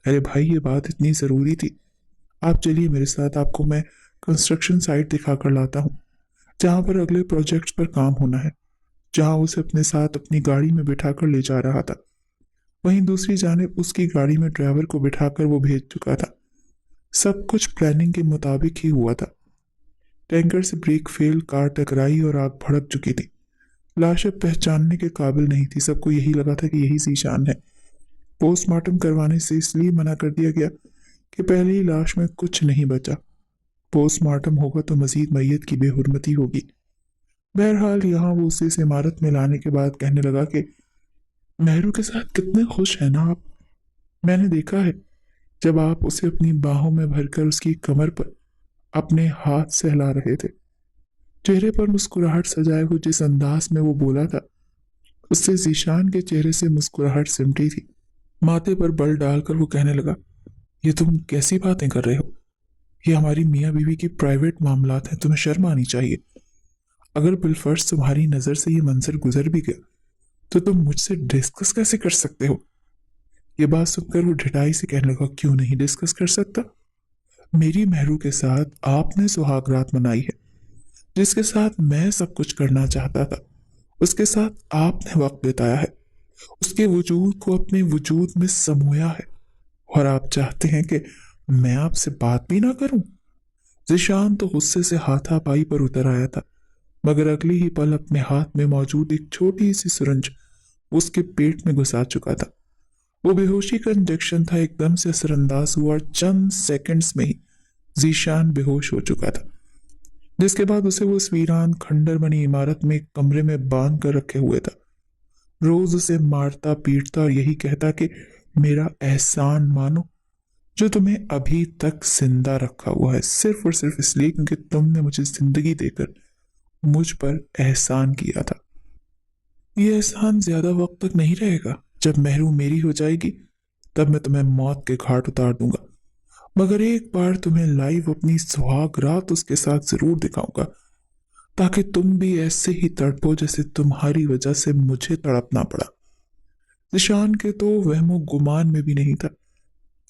अरे भाई, ये बात इतनी जरूरी थी? आप चलिए मेरे साथ, आपको मैं कंस्ट्रक्शन साइट दिखाकर लाता हूँ जहाँ पर अगले प्रोजेक्ट पर काम होना है। जहाँ उसे अपने साथ अपनी गाड़ी में बिठाकर ले जा रहा था, वहीं दूसरी जानिब उसकी गाड़ी में ड्राइवर को बिठाकर वो भेज चुका था। सब कुछ प्लानिंग के मुताबिक ही हुआ था। टैंकर से ब्रेक फेल, कार टकराई और आग भड़क चुकी थी। लाश अब पहचानने के काबिल नहीं थी। सबको यही लगा था कि यही जीशान है। पोस्टमार्टम करवाने से इसलिए मना कर दिया गया कि पहले ही लाश में कुछ नहीं बचा। पोस्टमार्टम होगा तो मजीद मैयत की बेहुरमती होगी। बहरहाल यहाँ वो उसे इस इमारत में लाने के बाद कहने लगा कि मेहरू के साथ कितने खुश हैं ना आप। मैंने देखा है जब आप उसे अपनी बाहों में भरकर उसकी कमर पर अपने हाथ सहला रहे थे। चेहरे पर मुस्कुराहट सजाए हुए जिस अंदाज में वो बोला था, उससे जीशान के चेहरे से मुस्कुराहट सिमटी थी। माथे पर बल डालकर वो कहने लगा, ये तुम कैसी बातें कर रहे हो? ये हमारी मियाँ बीवी की प्राइवेट मामलात हैं, तुम्हें शर्म आनी चाहिए। अगर बिलफर्ज तुम्हारी नजर से ये मंजर गुजर भी गया तो तुम मुझसे डिस्कस कैसे कर सकते हो? ये बात सुनकर वो ढिठाई से कहने लगा, क्यों नहीं डिस्कस कर सकता? मेरी महरू के साथ आपने सुहागरात मनाई है, जिसके साथ मैं सब कुछ करना चाहता था, उसके साथ आपने वक्त बिताया है, उसके वजूद को अपने वजूद में समोया है, और आप चाहते हैं कि मैं आपसे बात भी ना करूं? जिशान तो गुस्से से हाथापाई पर उतर आया था, मगर अगले ही पल अपने हाथ में मौजूद एक छोटी सी सुरंज उसके पेट में घुसा चुका था। वो बेहोशी का इंजेक्शन था, एकदम से असरअंदाज हुआ और चंद सेकंड्स में ही जीशान बेहोश हो चुका था, जिसके बाद उसे वो उस वीरान खंडर बनी इमारत में एक कमरे में बांध कर रखे हुए था। रोज उसे मारता पीटता और यही कहता कि मेरा एहसान मानो, जो तुम्हें अभी तक जिंदा रखा हुआ है, सिर्फ और सिर्फ इसलिए क्योंकि तुमने मुझे जिंदगी देकर मुझ पर एहसान किया था। ये एहसान ज्यादा वक्त तक नहीं रहेगा। जब महरू मेरी हो जाएगी तब मैं तुम्हें मौत के घाट उतार दूंगा, मगर एक बार तुम्हें लाइव अपनी सुहाग रात उसके साथ जरूर दिखाऊंगा, ताकि तुम भी ऐसे ही तड़पो जैसे तुम्हारी वजह से मुझे तड़पना पड़ा। निशान के तो वहमो गुमान में भी नहीं था।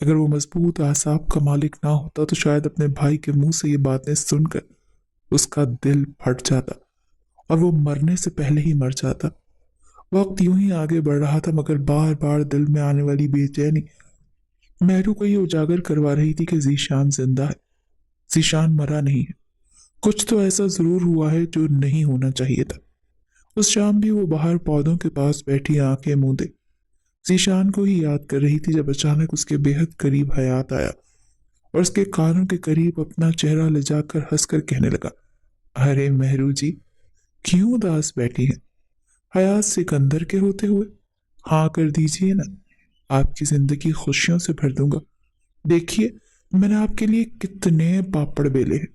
अगर वो मजबूत आसाब का मालिक ना होता तो शायद अपने भाई के मुंह से ये बातें सुनकर उसका दिल फट जाता और वो मरने से पहले ही मर जाता। वक्त यूं ही आगे बढ़ रहा था, मगर बार बार दिल में आने वाली बेचैनी मैरू को ये उजागर करवा रही थी कि जीशान जिंदा है, जीशान मरा नहीं है। कुछ तो ऐसा जरूर हुआ है जो नहीं होना चाहिए था। उस शाम भी वो बाहर पौधों के पास बैठी आंखें मूंदे जीशान को ही याद कर रही थी, जब अचानक उसके बेहद करीब हयात आया और उसके कानों के करीब अपना चेहरा ले जाकर हंसकर कहने लगा, अरे महरू जी, क्यों उदास बैठी हैं? हयात सिकंदर के होते हुए हाँ कर दीजिए ना, आपकी जिंदगी खुशियों से भर दूंगा। देखिए, मैंने आपके लिए कितने पापड़ बेले हैं,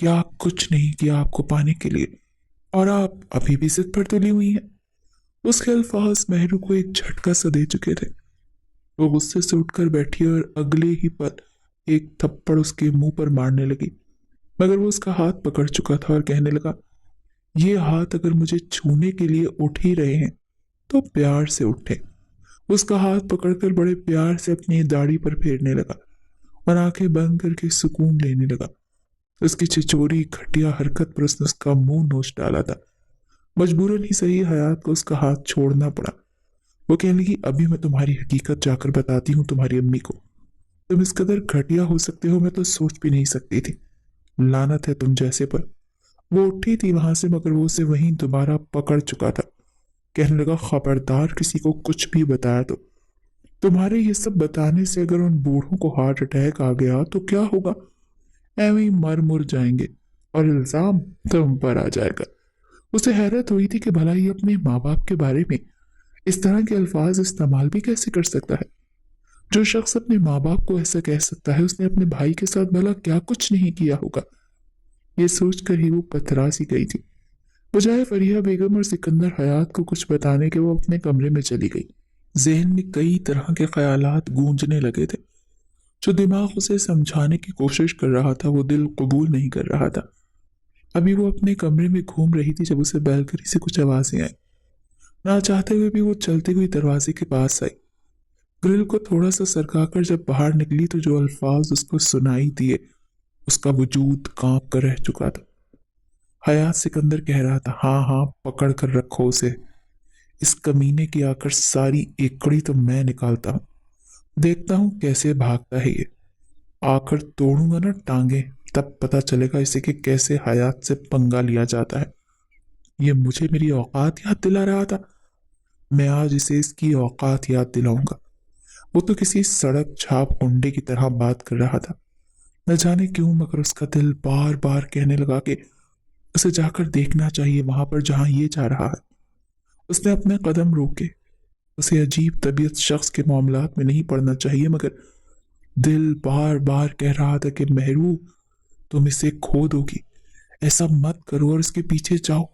क्या कुछ नहीं किया आपको पाने के लिए, और आप अभी भी जिद पर तुली हुई हैं। उसके अल्फाज महरू को एक झटका सा दे चुके थे। वो गुस्से से उठकर बैठी और अगले ही पल एक थप्पड़ उसके मुंह पर मारने लगी, मगर वो उसका हाथ पकड़ चुका था और कहने लगा, ये हाथ अगर मुझे छूने के लिए उठ ही रहे हैं तो प्यार से उठे। उसका हाथ पकड़कर बड़े प्यार से अपनी दाढ़ी पर फेरने लगा और आंखें बंद करके सुकून लेने लगा। उसकी छिछोरी घटिया हरकत पर उसने उसका मुंह नोच डाला था। मजबूरन ही सही हयात को उसका हाथ छोड़ना पड़ा। वो कहने लगी, अभी मैं तुम्हारी हकीकत जाकर बताती हूँ तुम्हारी अम्मी को। तुम इस कदर घटिया हो सकते हो मैं तो सोच भी नहीं सकती थी। लानत है तुम जैसे पर। वो उठी थी वहां से, मगर वो उसे वहीं दोबारा पकड़ चुका था। कहने लगा, खबरदार किसी को कुछ भी बताया तो तुम्हारे ये सब बताने से अगर उन बूढ़ों को हार्ट अटैक आ गया तो क्या होगा? ऐਵੇਂ ही मर मुर जाएंगे और इल्जाम तुम पर आ जाएगा। उसे हैरत हुई थी कि भला ये अपने माँ बाप के बारे में इस तरह के अल्फाज इस्तेमाल भी कैसे कर सकता है। जो शख्स अपने माँ बाप को ऐसा कह सकता है उसने अपने भाई के साथ भला क्या कुछ नहीं किया होगा। ये सोचकर ही वो पथरा सी गई थी। बजाय फरिया बेगम और सिकंदर हयात को कुछ बताने के वो अपने कमरे में चली गई। जहन में कई तरह के ख्यालात गूंजने लगे थे। जो दिमाग उसे समझाने की कोशिश कर रहा था वो दिल कबूल नहीं कर रहा था। अभी वो अपने कमरे में घूम रही थी जब उसे बैल्कनी से कुछ आवाजें आई। ना चाहते हुए भी वो चलती हुई दरवाजे के पास आई। ग्रिल को थोड़ा सा सरकाकर जब बाहर निकली तो जो अल्फाज उसको सुनाई दिए उसका वजूद कांप कर रह चुका था। हयात सिकंदर कह रहा था, हाँ हाँ पकड़ कर रखो उसे, इस कमीने की आकर सारी एकड़ी तो मैं निकालता हूँ, देखता हूँ कैसे भागता है ये, आकर तोड़ूंगा ना टांगे, तब पता चलेगा इसे कि कैसे हयात से पंगा लिया जाता है। ये मुझे मेरी औकात याद दिला रहा था, मैं आज इसे इसकी औकात याद दिलाऊंगा। वो तो किसी सड़क छाप गुंडे की तरह बात कर रहा था। न जाने क्यों मगर उसका दिल बार बार कहने लगा कि उसे जाकर देखना चाहिए वहां पर जहां ये जा रहा है। उसने अपने कदम रोके। उसे अजीब तबीयत शख्स के मामलात में नहीं पड़ना चाहिए, मगर दिल बार बार कह रहा था कि महरू, तुम इसे खो दोगी, ऐसा मत करो और इसके पीछे जाओ।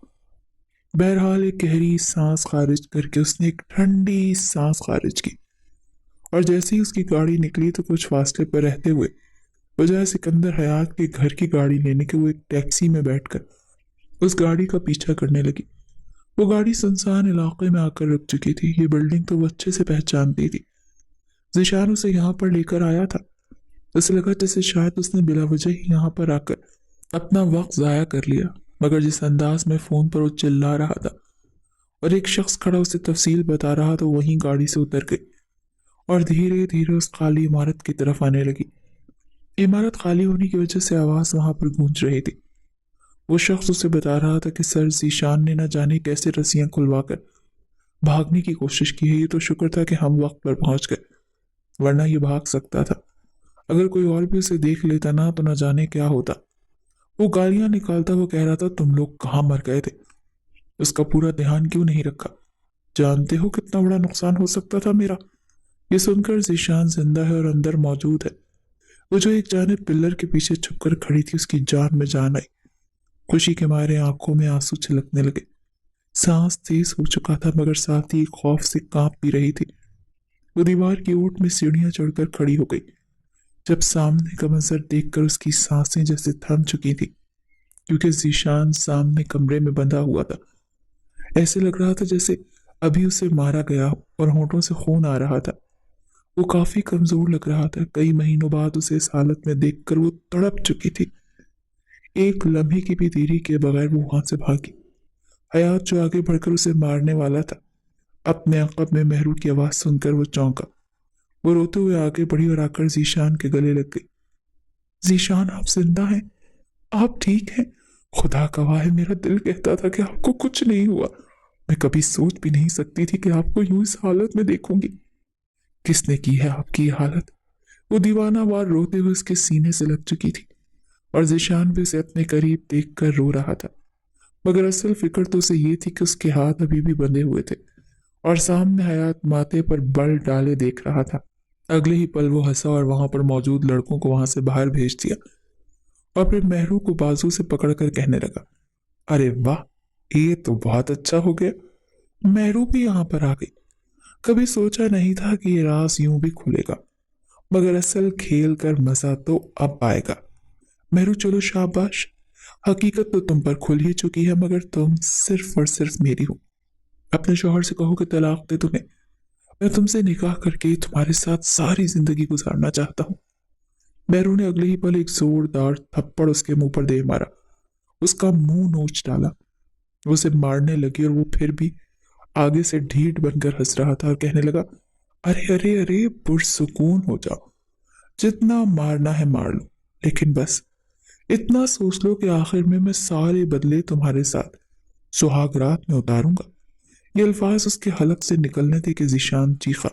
बहरहाल एक गहरी सांस खारिज करके उसने एक ठंडी सांस खारिज की, और जैसे ही उसकी गाड़ी निकली तो कुछ फासले पर रहते हुए बजाय सिकंदर हयात के घर की गाड़ी लेने के वो एक टैक्सी में बैठकर उस गाड़ी का पीछा करने लगी। वो गाड़ी सुनसान इलाके में आकर रुक चुकी थी। ये बिल्डिंग तो वो अच्छे से पहचानती थी। जीशान उसे यहाँ पर लेकर आया था। उसे लगा जैसे शायद उसने बिला वजह ही यहाँ पर आकर अपना वक्त जाया कर लिया, मगर जिस अंदाज में फोन पर वो चिल्ला रहा था और एक शख्स खड़ा उसे तफसील बता रहा तो वहीं गाड़ी से उतर गई और धीरे धीरे उस खाली इमारत की तरफ आने लगी। इमारत खाली होने की वजह से आवाज वहां पर गूंज रही थी। वो शख्स उसे बता रहा था कि सर जीशान ने न जाने कैसे रस्सियां खुलवाकर भागने की कोशिश की है। ये तो शुक्र था कि हम वक्त पर पहुंच गए, वरना ये भाग सकता था। अगर कोई और भी उसे देख लेता ना तो न जाने क्या होता। वो गालियां निकालता वो कह रहा था तुम लोग कहाँ मर गए थे, उसका पूरा ध्यान क्यों नहीं रखा, जानते हो कितना बड़ा नुकसान हो सकता था मेरा। ये सुनकर जीशान जिंदा है और अंदर मौजूद है। वो जो एक जानिब पिल्लर के पीछे छुपकर खड़ी थी उसकी जान में जान आई। खुशी के मारे आंखों में आंसू छलकने लगे। सांस तेज हो चुका था मगर साथ ही खौफ से कांप भी रही थी। वो दीवार की ओट में सीढ़ियां चढ़कर खड़ी हो गई। जब सामने का मंजर देखकर उसकी सांसें जैसे थम चुकी थी, क्योंकि जीशान सामने कमरे में बंधा हुआ था। ऐसे लग रहा था जैसे अभी उसे मारा गया और होंठों से खून आ रहा था। वो काफी कमजोर लग रहा था। कई महीनों बाद उसे इस हालत में देखकर वो तड़प चुकी थी। एक लम्हे की भी देरी के बगैर वो वहां से भागी। हयात जो आगे बढ़कर उसे मारने वाला था, अपने अक़ब में मेहरू की आवाज सुनकर वो चौंका। वो रोते हुए आगे बढ़ी और आकर जीशान के गले लग गई। जीशान, आप जिंदा हैं? आप ठीक हैं? खुदा गवाह है, मेरा दिल कहता था कि आपको कुछ नहीं हुआ। मैं कभी सोच भी नहीं सकती थी कि आपको यूं इस हालत में देखूंगी। किसने की है आपकी ये हालत? वो दीवाना वार रोते हुए उसके सीने से लग चुकी थी और जीशान भी उसे अपने करीब देखकर रो रहा था। मगर असल फिक्र तो उसे ये थी कि उसके हाथ अभी भी बंधे हुए थे और सामने हयात माथे पर बल डाले देख रहा था। अगले ही पल वो हंसा और वहां पर मौजूद लड़कों को वहां से बाहर भेज दिया और फिर मेहरू को बाजू से पकड़कर कहने लगा, अरे वाह, ये तो बहुत अच्छा हो गया। मेहरू भी यहाँ पर आ गई। कभी सोचा नहीं था कि ये राज यूं भी खुलेगा, मगर असल खेल कर मजा तो अब आएगा। मेहरू, चलो शाबाश। हकीकत तो तुम पर खुल ही चुकी है, मगर तुम सिर्फ और सिर्फ मेरी हो। अपने शौहर से कहो कि तलाक दे तुम्हें। मैं तुमसे निकाह करके तुम्हारे साथ सारी जिंदगी गुजारना चाहता हूँ। मेहरू ने अगले ही पल एक जोरदार थप्पड़ उसके मुंह पर दे मारा। उसका मुंह नोच डाला। वो उसे मारने लगी और वो फिर भी आगे से ढीठ बनकर हंस रहा था और कहने लगा, अरे अरे अरे, पुरसुकून हो जाओ। जितना मारना है मार लो, लेकिन बस इतना सोच लो कि आखिर में मैं सारे बदले तुम्हारे साथ सुहाग रात में उतारूंगा। ये अल्फाज उसके हलक से निकलने थे कि जीशान चीखा,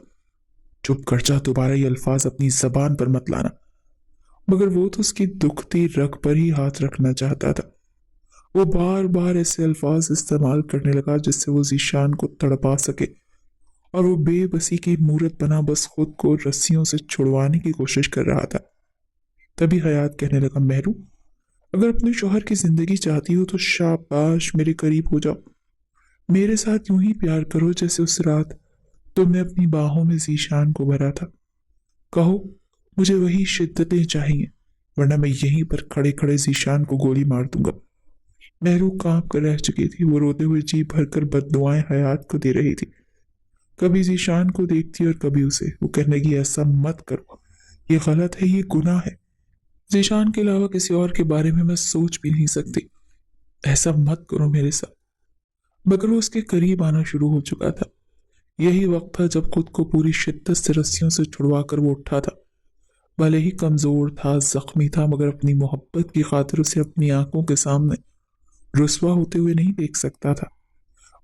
चुप कर जा, दोबारा ये अल्फाज अपनी जबान पर मत लाना। मगर वो तो उसकी दुखती रग पर ही हाथ रखना चाहता था। वो बार बार ऐसे अल्फाज इस्तेमाल करने लगा जिससे वो जीशान को तड़पा सके, और वो बेबसी की मूरत बना बस खुद को रस्सियों से छुड़वाने की कोशिश कर रहा था। तभी हयात कहने लगा, मेहरू, अगर अपने शौहर की जिंदगी चाहती हो तो शाबाश, मेरे करीब हो जाओ। मेरे साथ यूं ही प्यार करो जैसे उस रात तुमने अपनी बाहों में जीशान को भरा था। कहो, मुझे वही शिद्दतें चाहिए, वरना मैं यहीं पर खड़े खड़े जीशान को गोली मार दूंगा। मेहरू कांप कर रह चुकी थी। वो रोते हुए जी भरकर बद्दुआएं हयात को दे रही थी। कभी जीशान को देखती और कभी उसे। वो कहने लगी, ऐसा मत करो, ये गलत है, ये गुनाह है। जीशान के अलावा किसी और के बारे में मैं सोच भी नहीं सकती। ऐसा मत करो मेरे साथ। मगर वो उसके करीब आना शुरू हो चुका था। यही वक्त था जब खुद को पूरी शिद्दत से रस्सियों से छुड़वा कर वो उठा था। भले ही कमजोर था, जख्मी था, मगर अपनी मोहब्बत की खातिर उसे अपनी आंखों के सामने रुस्वा होते हुए नहीं देख सकता था।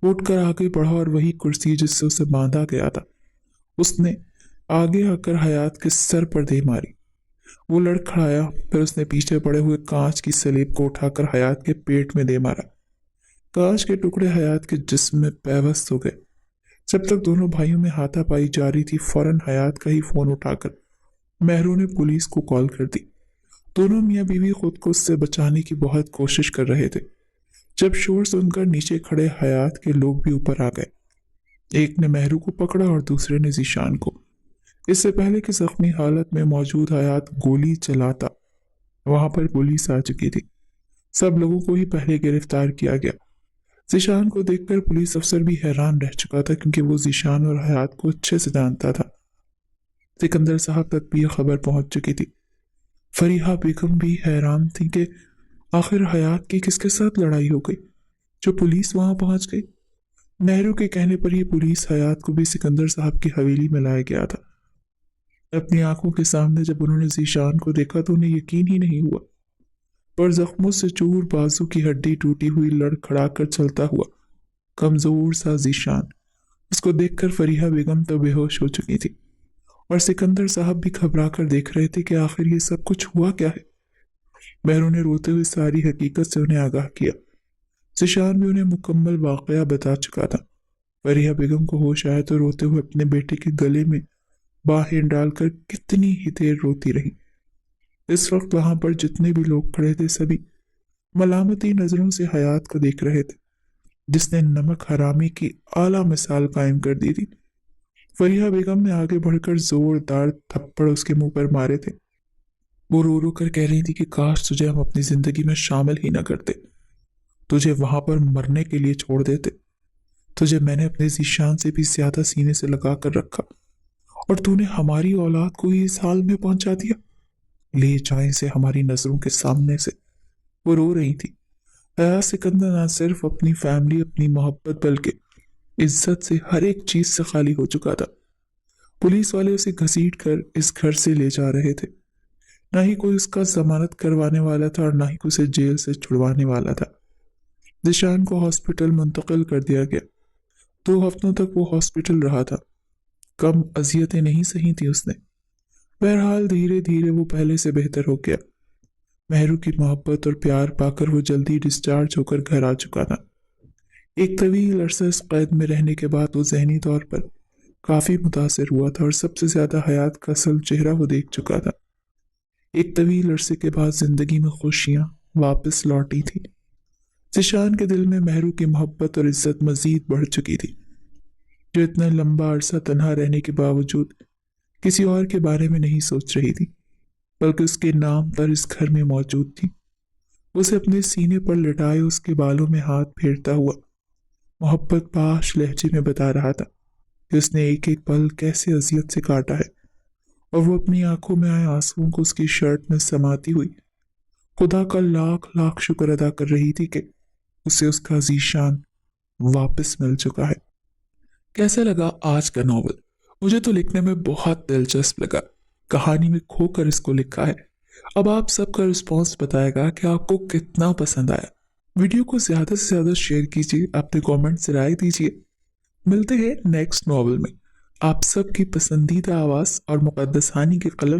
वो उठकर आगे बढ़ा और वही कुर्सी जिससे उसे बांधा गया था उसने आगे आकर हयात के सर पर दे मारी। वो लड़खड़ाया, फिर उसने पीछे पड़े हुए कांच की स्लेब को उठाकर हयात के पेट में दे मारा। कांच के टुकड़े हयात के जिस्म में पैवस्त हो गए। जब तक दोनों भाइयों में हाथापाई जारी थी, फौरन हयात का ही फोन उठाकर मेहरू ने पुलिस को कॉल कर दी। दोनों मियाँ बीवी खुद को उससे बचाने की बहुत कोशिश कर रहे थे। जब शोर सुनकर नीचे खड़े हयात के लोग भी ऊपर आ गए। एक ने मेहरू को पकड़ा और दूसरे ने जीशान को। इससे पहले कि जख्मी हालत में मौजूद हयात गोली चलाता, वहां पर पुलिस आ चुकी थी। सब लोगों को ही पहले गिरफ्तार किया गया। जीशान को देखकर पुलिस अफसर भी हैरान रह चुका था, क्योंकि वो जीशान और हयात को अच्छे से जानता था। सिकंदर साहब तक भी यह खबर पहुंच चुकी थी। फरीहा बेगम भी हैरान थी कि आखिर हयात की किसके साथ लड़ाई हो गई जो पुलिस वहां पहुंच गई। नेहरू के कहने पर ही पुलिस हयात को भी सिकंदर साहब की हवेली में लाया गया था। अपनी आंखों के सामने जब उन्होंने जीशान को देखा तो उन्हें यकीन ही नहीं हुआ, पर जख्मों से चूर बाजू की हड्डी टूटी हुई लड़खड़ा कर चलता हुआ कमजोर सा जीशान, उसको देखकर फरीहा बेगम तो बेहोश हो चुकी थी और सिकंदर साहब भी घबरा कर देख रहे थे कि आखिर ये सब कुछ हुआ क्या है। मेहरू ने रोते हुए सारी हकीकत से उन्हें आगाह किया। जीशान भी उन्हें मुकम्मल वाकया बता चुका था। फरीहा बेगम को होश आया तो रोते हुए अपने बेटे के गले में बाहें डालकर कितनी ही देर रोती रही। इस वक्त वहां पर जितने भी लोग खड़े थे सभी मलामती नजरों से हयात को देख रहे थे, जिसने नमक हरामी की आला मिसाल कायम कर दी थी। फरीहा बेगम ने आगे बढ़कर जोरदार थप्पड़ उसके मुंह पर मारे थे। वो रो रो कर कह रही थी कि काश तुझे हम अपनी जिंदगी में शामिल ही न करते, तुझे वहां पर मरने के लिए छोड़ देते। तुझे मैंने अपने जीशान से भी ज्यादा सीने से लगा कर रखा और तूने हमारी औलाद को ही इस हाल में पहुंचा दिया। ले जाए से हमारी नजरों के सामने से। वो रो रही थी। हयात सिकंदर ना सिर्फ अपनी फैमिली, अपनी मोहब्बत, बल्कि इज्जत से हर एक चीज से खाली हो चुका था। पुलिस वाले उसे घसीट कर इस घर से ले जा रहे थे। ना ही कोई उसका जमानत करवाने वाला था और ना ही उसे जेल से छुड़वाने वाला था। जीशान को हॉस्पिटल मुंतकिल कर दिया गया। 2 हफ्तों तक वो हॉस्पिटल रहा था। कम अजियतें नहीं सही थी उसने। बहरहाल धीरे धीरे वो पहले से बेहतर हो गया। मेहरू की मोहब्बत और प्यार पाकर वो जल्दी डिस्चार्ज होकर घर आ चुका था। एक तवील अरसा इस कैद में रहने के बाद वो जहनी तौर पर काफी मुतासिर हुआ था और सबसे ज्यादा हयात का असल चेहरा वो देख चुका था। एक तवील अरसे के बाद जिंदगी में खुशियां वापस लौटी थी। जीशान के दिल में मेहरू की मोहब्बत और इज्जत मजीद बढ़ चुकी थी, जो इतना लंबा अरसा तन्हा रहने के बावजूद किसी और के बारे में नहीं सोच रही थी, बल्कि उसके नाम पर इस घर में मौजूद थी। उसे अपने सीने पर लिटाए उसके बालों में हाथ फेरता हुआ मोहब्बत पाश लहजे में बता रहा था कि उसने एक एक पल कैसे अजियत से काटा है, और वो अपनी आंखों में आए आंसुओं को उसकी शर्ट में समाती हुई खुदा का लाख लाख शुक्र अदा कर रही थी कि उसे उसका जीशान वापस मिल चुका है। कैसा लगा आज का नॉवल? मुझे तो लिखने में बहुत दिलचस्प लगा। कहानी में खोकर इसको लिखा है। अब आप सबका रिस्पॉन्स बताएगा कि आपको कितना पसंद आया। वीडियो को ज्यादा से ज्यादा शेयर कीजिए, अपने कमेंट से राय दीजिए। मिलते हैं नेक्स्ट नॉवल में। आप सबकी पसंदीदा आवाज और मुकद्दस हानी के कलम